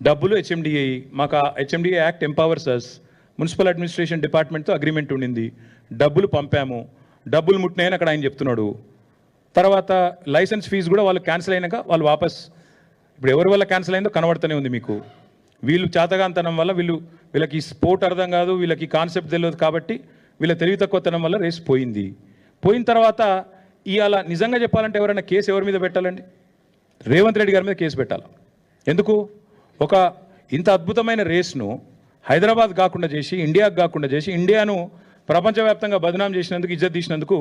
డబ్బులు HMDA, మాకు HMDA యాక్ట్ ఎంపవర్స్ అస్. మున్సిపల్ అడ్మినిస్ట్రేషన్ డిపార్ట్మెంట్తో అగ్రిమెంట్ ఉండింది, డబ్బులు పంపాము, డబ్బులు ముట్టినాయని అక్కడ ఆయన చెప్తున్నాడు. తర్వాత లైసెన్స్ ఫీజు కూడా వాళ్ళు క్యాన్సిల్ అయినాక వాళ్ళు వాపస్, ఇప్పుడు ఎవరి వల్ల క్యాన్సిల్ అయిందో కనబడుతూనే ఉంది మీకు. వీళ్ళు చేతగాంతనం వల్ల వీళ్ళకి స్పోర్ట్ అర్థం కాదు, వీళ్ళకి కాన్సెప్ట్ తెలియదు కాబట్టి వీళ్ళ తెలివి తక్కువతనం వల్ల రేస్ పోయింది. పోయిన తర్వాత ఇవాళ నిజంగా చెప్పాలంటే ఎవరైనా కేసు ఎవరి మీద పెట్టాలండి? రేవంత్ రెడ్డి గారి మీద కేసు పెట్టాలి. ఎందుకు? ఒక ఇంత అద్భుతమైన రేస్ను హైదరాబాద్ కాకుండా చేసి, ఇండియాకు కాకుండా చేసి, ఇండియాను ప్రపంచవ్యాప్తంగా బదనాం చేసినందుకు, ఇజ్జత్ తీసినందుకు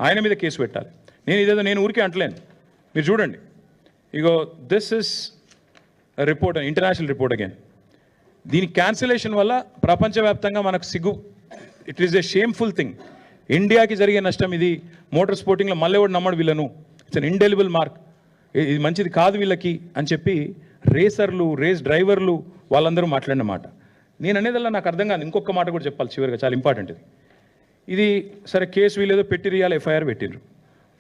ఆయన మీద కేసు పెట్టాలి. నేను ఊరికే అంటలేను, మీరు చూడండి. ఇగో this is report, international report again. దీని క్యాన్సిలేషన్ వల్ల ప్రపంచవ్యాప్తంగా మనకు సిగ్గు, it is a shameful thing. ఇండియాకి జరిగే నష్టం ఇది. మోటార్ స్పోర్టింగ్లో మళ్ళీ ఎవడు నమ్మడు వీళ్ళను, ఇట్స్ అన్ ఇండెలిబుల్ మార్క్, ఇది మంచిది కాదు వీళ్ళకి అని చెప్పి రేసర్లు, రేస్ డ్రైవర్లు వాళ్ళందరూ మాట్లాడిన మాట. నేను అనేదల్లా నాకు అర్థం కాదు. ఇంకొక మాట కూడా చెప్పాలి చివరిగా, చాలా ఇంపార్టెంట్ ఇది. సరే కేసు వీళ్ళేదో పెట్టిరు, ఇవాళ FIR పెట్టిండ్రు.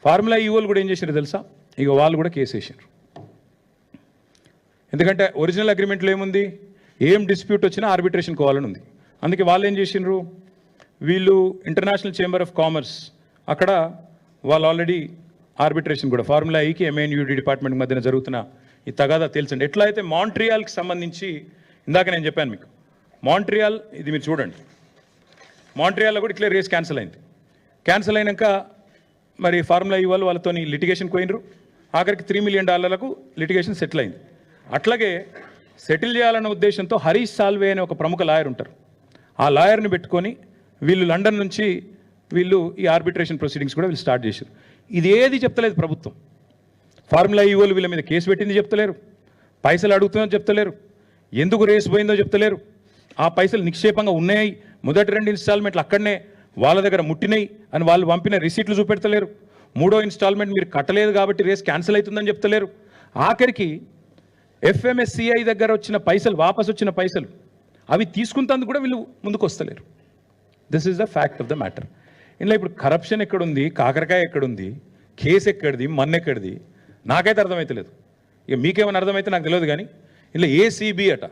ఫార్ములా ఈవోలు కూడా ఏం చేశారు తెలుసా? ఇక వాళ్ళు కూడా కేసు వేసారు. ఎందుకంటే ఒరిజినల్ అగ్రిమెంట్లో ఏముంది, ఏం డిస్ప్యూట్ వచ్చినా ఆర్బిట్రేషన్ కోవాలని ఉంది. అందుకే వాళ్ళు ఏం చేసిండ్రు, వీళ్ళు ఇంటర్నేషనల్ చేంబర్ ఆఫ్ కామర్స్ అక్కడ వాళ్ళు ఆల్రెడీ ఆర్బిట్రేషన్ కూడా ఫార్ములా ఈకి ఎంఎన్యూడి డిపార్ట్మెంట్ మధ్యన జరుగుతున్న ఈ తగాదా తెలుసండి. ఎట్లా అయితే మాంట్రియాల్కి సంబంధించి ఇందాక నేను చెప్పాను మీకు, మాంట్రియాల్ ఇది మీరు చూడండి, మాంట్రియాల్లో కూడా ఇట్లా రేస్ క్యాన్సిల్ అయింది. క్యాన్సిల్ అయినాక మరి ఫార్ములా ఈ వాళ్ళు వాళ్ళతో లిటిగేషన్ పోయినరు. ఆఖరికి $3 million లిటిగేషన్ సెటిల్ అయింది. అట్లాగే సెటిల్ చేయాలన్న ఉద్దేశంతో హరీష్ సాల్వే అనే ఒక ప్రముఖ లాయర్ ఉంటారు. ఆ లాయర్ని పెట్టుకొని వీళ్ళు లండన్ నుంచి వీళ్ళు ఈ ఆర్బిట్రేషన్ ప్రొసీడింగ్స్ కూడా వీళ్ళు స్టార్ట్ చేశారు. ఇది ఏది చెప్తలేదు ప్రభుత్వం. ఫార్ములా ఈ వాళ్ళు వీళ్ళ మీద కేసు పెట్టింది చెప్తలేరు, పైసలు అడుగుతుందో చెప్తలేరు, ఎందుకు రేసు పోయిందో చెప్తలేరు, ఆ పైసలు నిక్షేపంగా ఉన్నాయి, మొదటి 2 ఇన్స్టాల్మెంట్లు అక్కడనే వాళ్ళ దగ్గర ముట్టినాయి అని వాళ్ళు పంపిన రిసీట్లు చూపెడతలేరు, 3వ ఇన్స్టాల్మెంట్ మీరు కట్టలేదు కాబట్టి రేస్ క్యాన్సిల్ అవుతుందని చెప్తలేరు. ఆఖరికి FMSCI దగ్గర వచ్చిన పైసలు, వాపసు వచ్చిన పైసలు అవి తీసుకుంటందుకు కూడా వీళ్ళు ముందుకు వస్తలేరు. This is the fact of the matter. ఇందులో ఇప్పుడు కరప్షన్ ఎక్కడుంది, కాకరకాయ ఎక్కడుంది, కేసు ఎక్కడిది, మన్ ఎక్కడిది నాకైతే అర్థమవుతలేదు. ఇక మీకేమైనా అర్థమైతే నాకు తెలియదు. కానీ ఇలా ACB అట,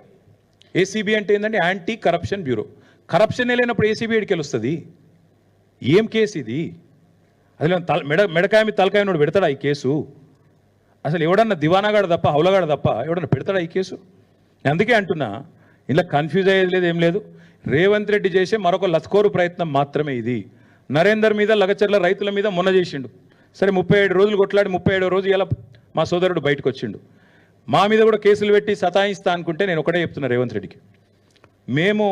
ACB అంటే ఏంటంటే యాంటీ కరప్షన్ బ్యూరో. కరప్షన్ లేనప్పుడు ACB ఎడికి వస్తుంది? ఏం కేసు ఇది? అసలు మెడకాయ మీద తలకాయ నోడు పెడతాడా ఈ కేసు? అసలు ఎవడన్నా దివానాగాడు తప్ప, హౌలగాడు తప్ప ఎవడన్నా పెడతాడా ఈ కేసు? నేను అందుకే అంటున్నా, ఇలా కన్ఫ్యూజ్ అయ్యేది లేదు, ఏం లేదు. రేవంత్ రెడ్డి చేసే మరొక లస్కోరు ప్రయత్నం మాత్రమే ఇది. నరేందర్ మీద, లగచర్ల రైతుల మీద మొన్న చేసిండు. సరే 37 రోజులు కొట్లాడి 37వ రోజు ఇలా మా సోదరుడు బయటకు వచ్చిండు. మా మీద కూడా కేసులు పెట్టి సతాయిస్తా అనుకుంటే నేను ఒకటే చెప్తున్నా రేవంత్ రెడ్డికి, మేము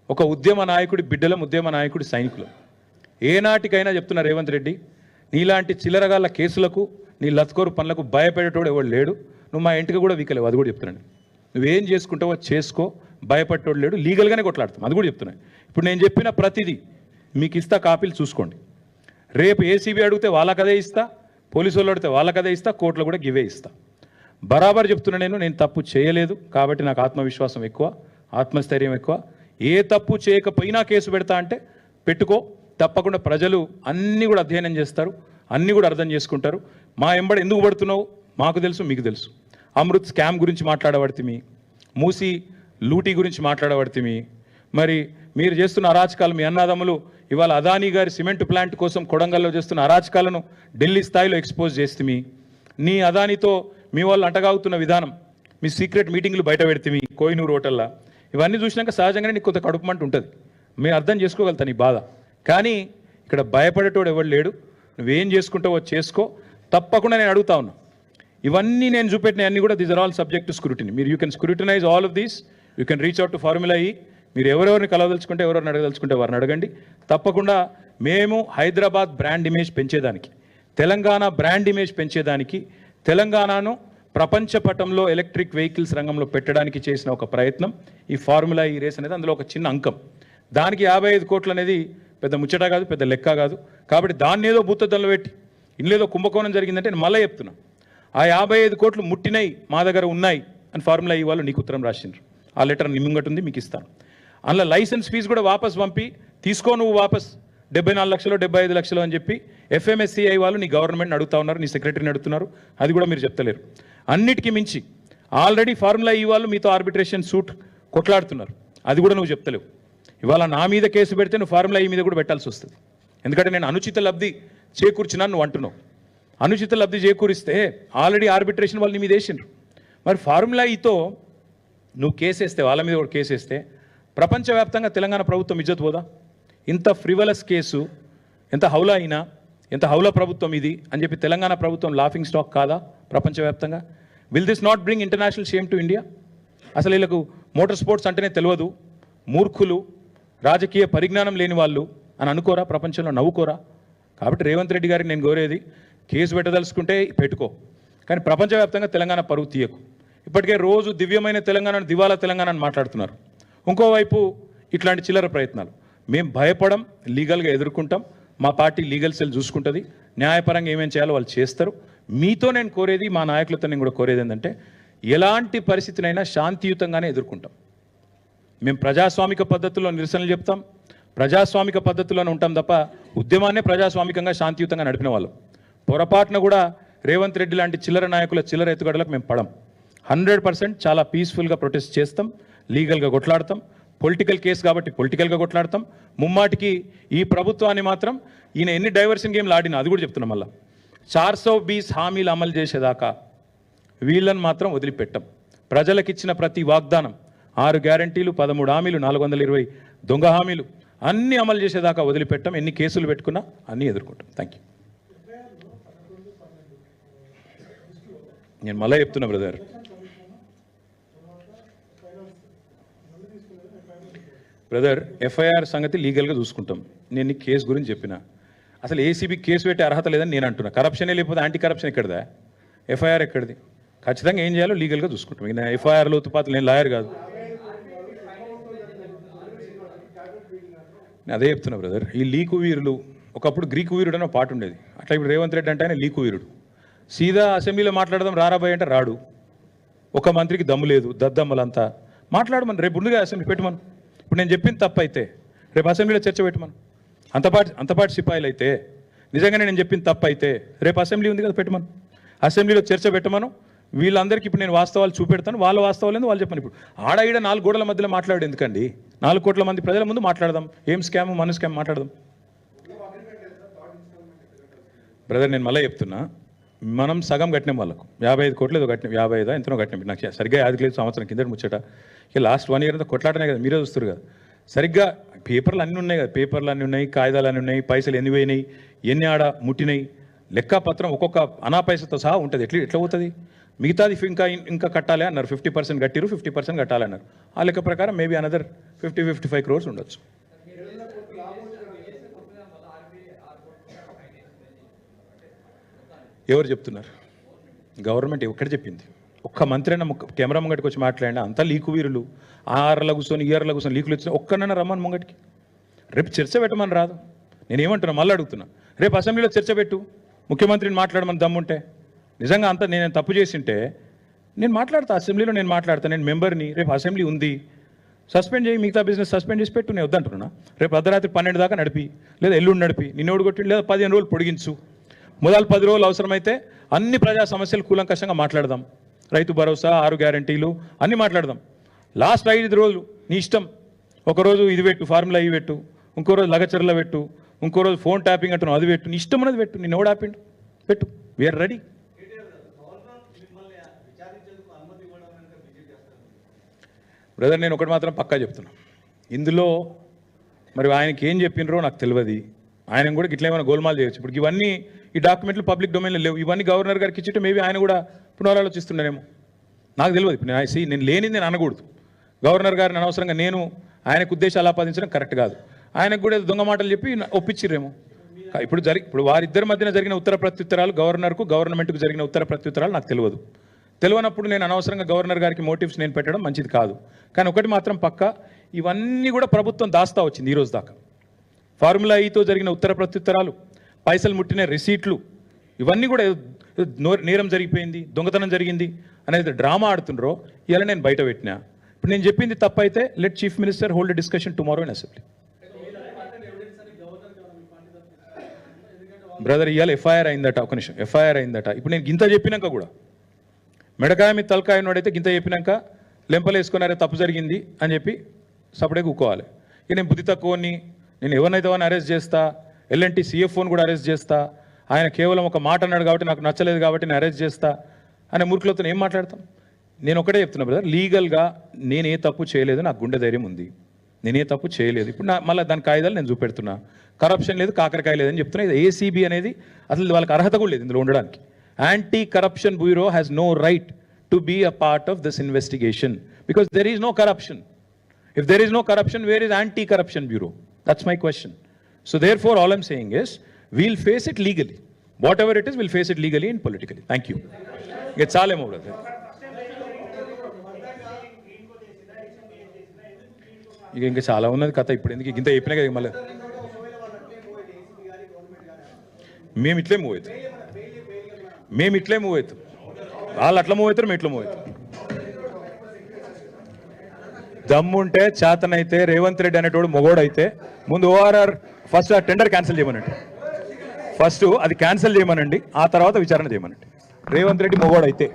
ఒక ఉద్యమ నాయకుడి బిడ్డలం, ఉద్యమ నాయకుడి సైనికులం. ఏనాటికైనా చెప్తున్నా రేవంత్ రెడ్డి, నీలాంటి చిల్లరగాళ్ళ కేసులకు, నీ లత్కోరు పనులకు భయపడేటోడు ఎవడు లేడు. నువ్వు మా ఇంటికి కూడా వీకలేవు, అది కూడా చెప్తున్నాను. నువ్వేం చేసుకుంటావో చేసుకో, భయపడేటోడు లేడు, లీగల్గానే కొట్లాడతాం, అది కూడా చెప్తున్నాను. ఇప్పుడు నేను చెప్పిన ప్రతిదీ మీకు ఇస్తా, కాపీలు చూసుకోండి. రేపు ACB అడిగితే వాళ్ళకదే ఇస్తా, పోలీసు వాళ్ళు అడిగితే వాళ్ళకదే ఇస్తా, కోర్టులో కూడా గివే ఇస్తా. బరాబర్ చెప్తున్నా, నేను తప్పు చేయలేదు కాబట్టి నాకు ఆత్మవిశ్వాసం ఎక్కువ, ఆత్మస్థైర్యం ఎక్కువ. ఏ తప్పు చేయకపోయినా కేసు పెడతా అంటే పెట్టుకో, తప్పకుండా ప్రజలు అన్నీ కూడా అధ్యయనం చేస్తారు, అన్నీ కూడా అర్థం చేసుకుంటారు. మా ఎంబడి ఎందుకు పడుతున్నావు మాకు తెలుసు, మీకు తెలుసు. అమృత్ స్కామ్ గురించి మాట్లాడబడితిమి, మూసి లూటీ గురించి మాట్లాడబడితిమి. మరి మీరు చేస్తున్న అరాచకాలు, మీ అన్నదమ్ములు ఇవాళ అదానీ గారి సిమెంట్ ప్లాంట్ కోసం కొడంగల్లో చేస్తున్న అరాచకాలను ఢిల్లీ స్థాయిలో ఎక్స్పోజ్ చేస్తుమి. నీ అదానీతో మీ వాళ్ళు అంటగాగుతున్న విధానం, మీ సీక్రెట్ మీటింగ్లు బయట పెడితిమి కోహినూరు హోటల్లో. ఇవన్నీ చూసినాక సహజంగానే నీకు కొంత కడుపుమంట ఉంటుంది, మేము అర్థం చేసుకోగలుగుతాను నీ బాధ. కానీ ఇక్కడ భయపడేటోడు ఎవడు లేడు. నువ్వేం చేసుకుంటావో చేసుకో, తప్పకుండా నేను అడుగుతా ఉన్నా. ఇవన్నీ నేను చూపెట్టిన అన్నీ కూడా these are all subject to scrutiny. మీరు you can scrutinise all of these, you can reach out to formula E. మీరు ఎవరెవరిని కలవదలుచుకుంటే, ఎవరెవరిని అడగదలుచుకుంటే వారిని అడగండి. తప్పకుండా మేము హైదరాబాద్ బ్రాండ్ ఇమేజ్ పెంచేదానికి, తెలంగాణ బ్రాండ్ ఇమేజ్ పెంచేదానికి, తెలంగాణను ప్రపంచ పటంలో ఎలక్ట్రిక్ వెహికల్స్ రంగంలో పెట్టడానికి చేసిన ఒక ప్రయత్నం ఈ ఫార్ములా ఈ రేస్ అనేది. అందులో ఒక చిన్న అంకం, దానికి 55 కోట్లు అనేది పెద్ద ముచ్చట కాదు, పెద్ద లెక్క కాదు. కాబట్టి దాన్ని ఏదో భూతద్దంలో పెట్టి ఇందులో కుంభకోణం జరిగిందంటే నేను మళ్ళీ చెప్తున్నా, ఆ 55 కోట్లు ముట్టినాయి, మా దగ్గర ఉన్నాయి అని ఫార్ములా ఈ వాళ్ళు నీకు ఉత్తరం రాసిండ్రు. ఆ లెటర్ నిమ్మంగట్ ఉంది, మీకు ఇస్తాను. అందులో లైసెన్స్ ఫీజు కూడా వాపస్ పంపి తీసుకో, నువ్వు వాపస్ 74 లక్షలు 75 లక్షలు అని చెప్పి FMSCI వాళ్ళు నీ గవర్నమెంట్ని అడుగుతా ఉన్నారు, నీ సెక్రటరీని అడుగుతున్నారు. అది కూడా మీరు చెప్తలేరు. అన్నిటికీ మించి ఆల్రెడీ ఫార్ములా ఈ వాళ్ళు మీతో ఆర్బిట్రేషన్ సూట్ కొట్లాడుతున్నారు, అది కూడా నువ్వు చెప్తలేవు. ఇవాళ నా మీద కేసు పెడితే నువ్వు ఫార్ములా ఈ మీద కూడా పెట్టాల్సి వస్తుంది. ఎందుకంటే నేను అనుచిత లబ్ధి చేకూర్చినా నువ్వు అంటున్నావు. అనుచిత లబ్ధి చేకూరిస్తే ఆల్రెడీ ఆర్బిట్రేషన్ వాళ్ళు నీ మీద వేసిండ్రు. మరి ఫార్ములా ఈతో నువ్వు కేసేస్తే, వాళ్ళ మీద కూడా కేసేస్తే ప్రపంచవ్యాప్తంగా తెలంగాణ ప్రభుత్వం ఇజ్జత్ పోదా? ఇంత ఫ్రివలస్ కేసు, ఎంత హౌలా అయినా, ఎంత హౌలా ప్రభుత్వం ఇది అని చెప్పి తెలంగాణ ప్రభుత్వం లాఫింగ్ స్టాక్ కాదా ప్రపంచవ్యాప్తంగా? Will this not bring international shame to India? అసలు వీళ్ళకు మోటార్ స్పోర్ట్స్ అంటేనే తెలియదు, మూర్ఖులు, రాజకీయ పరిజ్ఞానం లేని వాళ్ళు అని అనుకోరా? ప్రపంచంలో నవ్వుకోరా? కాబట్టి రేవంత్ రెడ్డి గారికి నేను కోరేది, కేసు పెట్టదలుచుకుంటే పెట్టుకో, కానీ ప్రపంచవ్యాప్తంగా తెలంగాణ పరువు తీయకు. ఇప్పటికే రోజు దివ్యమైన తెలంగాణను, దివాలా తెలంగాణ అని మాట్లాడుతున్నారు. ఇంకోవైపు ఇట్లాంటి చిల్లర ప్రయత్నాలు. మేము భయపడం, లీగల్గా ఎదుర్కొంటాం. మా పార్టీ లీగల్ సెల్ చూసుకుంటుంది, న్యాయపరంగా ఏమేం చేయాలో వాళ్ళు చేస్తారు. మీతో నేను కోరేది, మా నాయకులతో నేను కూడా కోరేది ఏంటంటే, ఎలాంటి పరిస్థితినైనా శాంతియుతంగానే ఎదుర్కొంటాం. మేము ప్రజాస్వామిక పద్ధతుల్లో నిరసనలు చెప్తాం, ప్రజాస్వామిక పద్ధతుల్లోనే ఉంటాం తప్ప ఉద్యమాన్నే ప్రజాస్వామికంగా శాంతియుతంగా నడిపిన వాళ్ళం. పొరపాటున కూడా రేవంత్ రెడ్డి లాంటి చిల్లర నాయకుల చిల్లర ఎత్తుగడలకు మేము పడం. 100% చాలా పీస్ఫుల్గా ప్రొటెస్ట్ చేస్తాం, లీగల్గా కొట్లాడతాం. పొలిటికల్ కేసు కాబట్టి పొలిటికల్గా కొట్లాడతాం. ముమ్మాటికి ఈ ప్రభుత్వాన్ని మాత్రం ఈయన ఎన్ని డైవర్షన్ గేమ్లు ఆడినా అది కూడా చెప్తున్నాం. మళ్ళీ 420 హామీలు అమలు చేసేదాకా వీళ్ళని మాత్రం వదిలిపెట్టాం. ప్రజలకిచ్చిన ప్రతి వాగ్దానం 6 గ్యారంటీలు, 13 హామీలు, 420 దొంగ హామీలు అన్నీ అమలు చేసేదాకా వదిలిపెట్టాం. ఎన్ని కేసులు పెట్టుకున్నా అన్నీ ఎదుర్కొంటాం. Thank you. నేను మళ్ళీ చెప్తున్నా బ్రదర్, ఎఫ్ఐఆర్ సంగతి లీగల్గా చూసుకుంటాం. నేను నీ కేసు గురించి చెప్పిన, అసలు ఏసీబీ కేసు పెట్టే అర్హత లేదని నేను అంటున్నా. కరప్షనే లేకపోతే యాంటీ కరప్షన్ ఎక్కడదా, ఎఫ్ఐఆర్ ఎక్కడిది? ఖచ్చితంగా ఏం చేయాలో లీగల్గా చూసుకుంటాం. ఇక ఎఫ్ఐఆర్లో ఉత్తుపాతలు నేను లాయర్ కాదు. నేను అదే చెప్తున్నా బ్రదర్, ఈ లీకు వీరులు, ఒకప్పుడు గ్రీకు వీరుడు అని ఒక పాట ఉండేది, అట్లా ఇప్పుడు రేవంత్ రెడ్డి అంటే ఆయన లీకు వీరుడు. సీదా అసెంబ్లీలో మాట్లాడదాం రారాబాయ్ అంటే రాడు. ఒక మంత్రికి దమ్ము లేదు, దద్దమ్మలంతా మాట్లాడమని రేపు ముందుగా అసెంబ్లీ పెట్టమను. ఇప్పుడు నేను చెప్పింది తప్పు అయితే రేపు అసెంబ్లీలో చర్చ పెట్టమను. అంతపాటి సిపాయిలు అయితే నిజంగానే నేను చెప్పింది తప్పు అయితే రేపు అసెంబ్లీ ఉంది కదా పెట్టమను, అసెంబ్లీలో చర్చ పెట్టమను. వీళ్ళందరికీ ఇప్పుడు నేను వాస్తవాలు చూపెడతాను, వాళ్ళ వాస్తవాలు ఏందో వాళ్ళు చెప్పను. ఇప్పుడు ఆడ 4 గోడల మధ్యలో మాట్లాడు ఎందుకండి? 4 కోట్ల మంది ప్రజల ముందు మాట్లాడదాం. ఏం స్కామ్ మన స్కామ్ మాట్లాడదాం. బ్రదర్ నేను మళ్ళీ చెప్తున్నా, మనం సగం కట్టినాం వాళ్ళకు 55 కోట్లు ఏదో కట్టినాం, 55 ఎంతనో కట్టినాం. నాకు సరిగ్గా యాదికి లేదు, సంవత్సరం కింద ముచ్చట. ఇక లాస్ట్ 1 ఇయర్ అంతా కొట్లాడనే కదా, మీరే చూస్తారు కదా. సరిగ్గా పేపర్లు అన్నీ ఉన్నాయి కదా, పేపర్లు అన్నీ ఉన్నాయి, కాగితాలు అన్నీ ఉన్నాయి, పైసలు ఎన్ని పోయినాయి, ఎన్ని ఆడ ముట్టినాయి, లెక్కపత్రం ఒక్కొక్క అనా పైసతో సహా ఉంటుంది. ఎట్లా పోతుంది? మిగతాది ఇంకా కట్టాలి అన్నారు. 50% కట్టిరు, 50% కట్టాలి అన్నారు. ఆ లెక్క ప్రకారం మేబీ అనదర్ 50-55 crores ఉండొచ్చు. ఎవరు చెప్తున్నారు? గవర్నమెంట్ ఎక్కడ చెప్పింది? ఒక్క మంత్రి అయినా కెమెరా ముంగటికి వచ్చి మాట్లాడినా అంతా లీకు వీరులు. ఆర్లో కూర్చొని ఈఆర్లో కూర్చొని లీకులు వచ్చిన ఒక్కనన్నా రమ్మని ముంగటికి. రేపు చర్చ పెట్టమని రాదు. నేనేమంటున్నా మళ్ళీ అడుగుతున్నా, రేపు అసెంబ్లీలో చర్చ పెట్టు, ముఖ్యమంత్రిని మాట్లాడమని దమ్ముంటే. నిజంగా అంతా నేను తప్పు చేసింటే నేను మాట్లాడతా, అసెంబ్లీలో నేను మాట్లాడతా. నేను మెంబర్ని, రేపు అసెంబ్లీ ఉంది, సస్పెండ్ చేయి, మిగతా బిజినెస్ సస్పెండ్ చేసి పెట్టు. నేను వద్దంటున్నా. రేపు అర్ధరాత్రి 12 దాకా నడిపి, లేదా ఎల్లుండి నడిపి, నిన్నోడు కొట్టి, లేదా 15 రోజులు పొడిగించు. మొదలు 10 రోజులు అవసరమైతే అన్ని ప్రజా సమస్యలు కూలంకషంగా మాట్లాడదాం. రైతు భరోసా, 6 గ్యారంటీలు అన్నీ మాట్లాడదాం. లాస్ట్ 5 రోజులు నీ ఇష్టం. ఒకరోజు ఇది పెట్టు, ఫార్ములా ఇవి పెట్టు, ఇంకో రోజు లగచర్ల పెట్టు, ఇంకో రోజు ఫోన్ ట్యాపింగ్ అంటున్నావు అది పెట్టు, నీ ఇష్టం అనేది పెట్టు. నిన్ను ఎవడు ఆపిండు? పెట్టు, వీఆర్ రెడీ. బ్రదర్ నేను ఒకటి మాత్రం పక్కా చెప్తున్నా, ఇందులో మరి ఆయనకి ఏం చెప్పినరో నాకు తెలియదు. ఆయన కూడా ఇట్లా ఏమైనా గోల్మాల్ చేయొచ్చు. ఇప్పుడు ఇవన్నీ ఈ డాక్యుమెంట్లు పబ్లిక్ డొమైన్లో లేవు. ఇవన్నీ గవర్నర్ గారికి ఇచ్చితే మేబీ ఆయన కూడా పునరాలోచిస్తున్నారేమో, నాకు తెలియదు. ఇప్పుడు నేను లేనిది నేను అనకూడదు. గవర్నర్ గారిని అనవసరంగా నేను ఆయనకు ఉద్దేశాలు ఆపాదించడం కరెక్ట్ కాదు. ఆయనకు కూడా దొంగ మాటలు చెప్పి ఒప్పించిర్రేమో. ఇప్పుడు వారిద్దరి మధ్యన జరిగిన ఉత్తర ప్రత్యుత్తరాలు, గవర్నర్కు గవర్నమెంట్కు జరిగిన ఉత్తర ప్రత్యుత్తరాలు నాకు తెలియనప్పుడు నేను అనవసరంగా గవర్నర్ గారికి మోటివ్స్ నేను పెట్టడం మంచిది కాదు. కానీ ఒకటి మాత్రం పక్క, ఇవన్నీ కూడా ప్రభుత్వం దాస్తా వచ్చింది ఈరోజు దాకా. ఫార్ములా ఈతో జరిగిన ఉత్తర ప్రత్యుత్తరాలు, పైసలు ముట్టిన రిసీట్లు, ఇవన్నీ కూడా నేరం జరిగిపోయింది, దొంగతనం జరిగింది అనేది డ్రామా ఆడుతుండ్రో ఇలా నేను బయట పెట్టినా. ఇప్పుడు నేను చెప్పింది తప్పైతే let chief minister hold discussion tomorrow in assembly. Brother ఇవాళ ఎఫ్ఐఆర్ అయిందట, ఒక నిమిషం, ఎఫ్ఐఆర్ అయిందట. ఇప్పుడు నేను గింత చెప్పినాక కూడా మెడకాయ మీద తలకాయ ఉన్నోడైతే గింత చెప్పినాక లెంపలు వేసుకున్నారే తప్పు జరిగింది అని చెప్పి సపడే కూకోవాలి. ఇక నేను బుద్ధి తక్కువని, నేను ఎవరినైతే వాడిని అరెస్ట్ చేస్తా, ఎల్ఎన్టీ సిఎఫ్ఓని కూడా అరెస్ట్ చేస్తా, ఆయన కేవలం ఒక మాట అన్నాడు కాబట్టి నాకు నచ్చలేదు కాబట్టి నేను అరెస్ట్ చేస్తా అనే మూర్ఖులతో ఏం మాట్లాడతాం? నేను ఒకటే చెప్తున్నా బ్రదర్, లీగల్గా నేనే తప్పు చేయలేదు, నాకు గుండె ధైర్యం ఉంది, నేనే తప్పు చేయలేదు. ఇప్పుడు మళ్ళీ దాని కాగితాలు నేను చూపెడుతున్నా. కరప్షన్ లేదు, కాకరకాయ లేదని చెప్తున్నా. ఇది ఏసీబీ అనేది అసలు వాళ్ళకి అర్హత కూడా లేదు ఇందులో ఉండడానికి. Anti corruption bureau has no right to be a part of this investigation because there is no corruption. If there is no corruption, where is anti-corruption bureau? That's my question. So therefore, all I'm saying is, we'll face it legally. Whatever it is, we'll face it legally and politically. Thank you. It's all I'm over there. ఇంకా చాలా ఉన్నది కథ. ఇప్పుడు ఎందుకు ఇంత చెప్పినా కదా మళ్ళీ మేము ఇట్లే మూవ్ అవుతాం. వాళ్ళు అట్లా మూవ్ అవుతారు, మేము ఇట్లా మూవ్ అవుతాం. దమ్ముంటే చేతనైతే రేవంత్ రెడ్డి అనేటోడు మొగోడైతే ముందు ఓఆర్ఆర్ ఫస్ట్ ఆ టెండర్ క్యాన్సిల్ చేయమనండి. ఫస్ట్ అది క్యాన్సిల్ చేయమనండి, ఆ తర్వాత విచారణ చేయమనండి. రేవంత్ రెడ్డి మొగోడైతే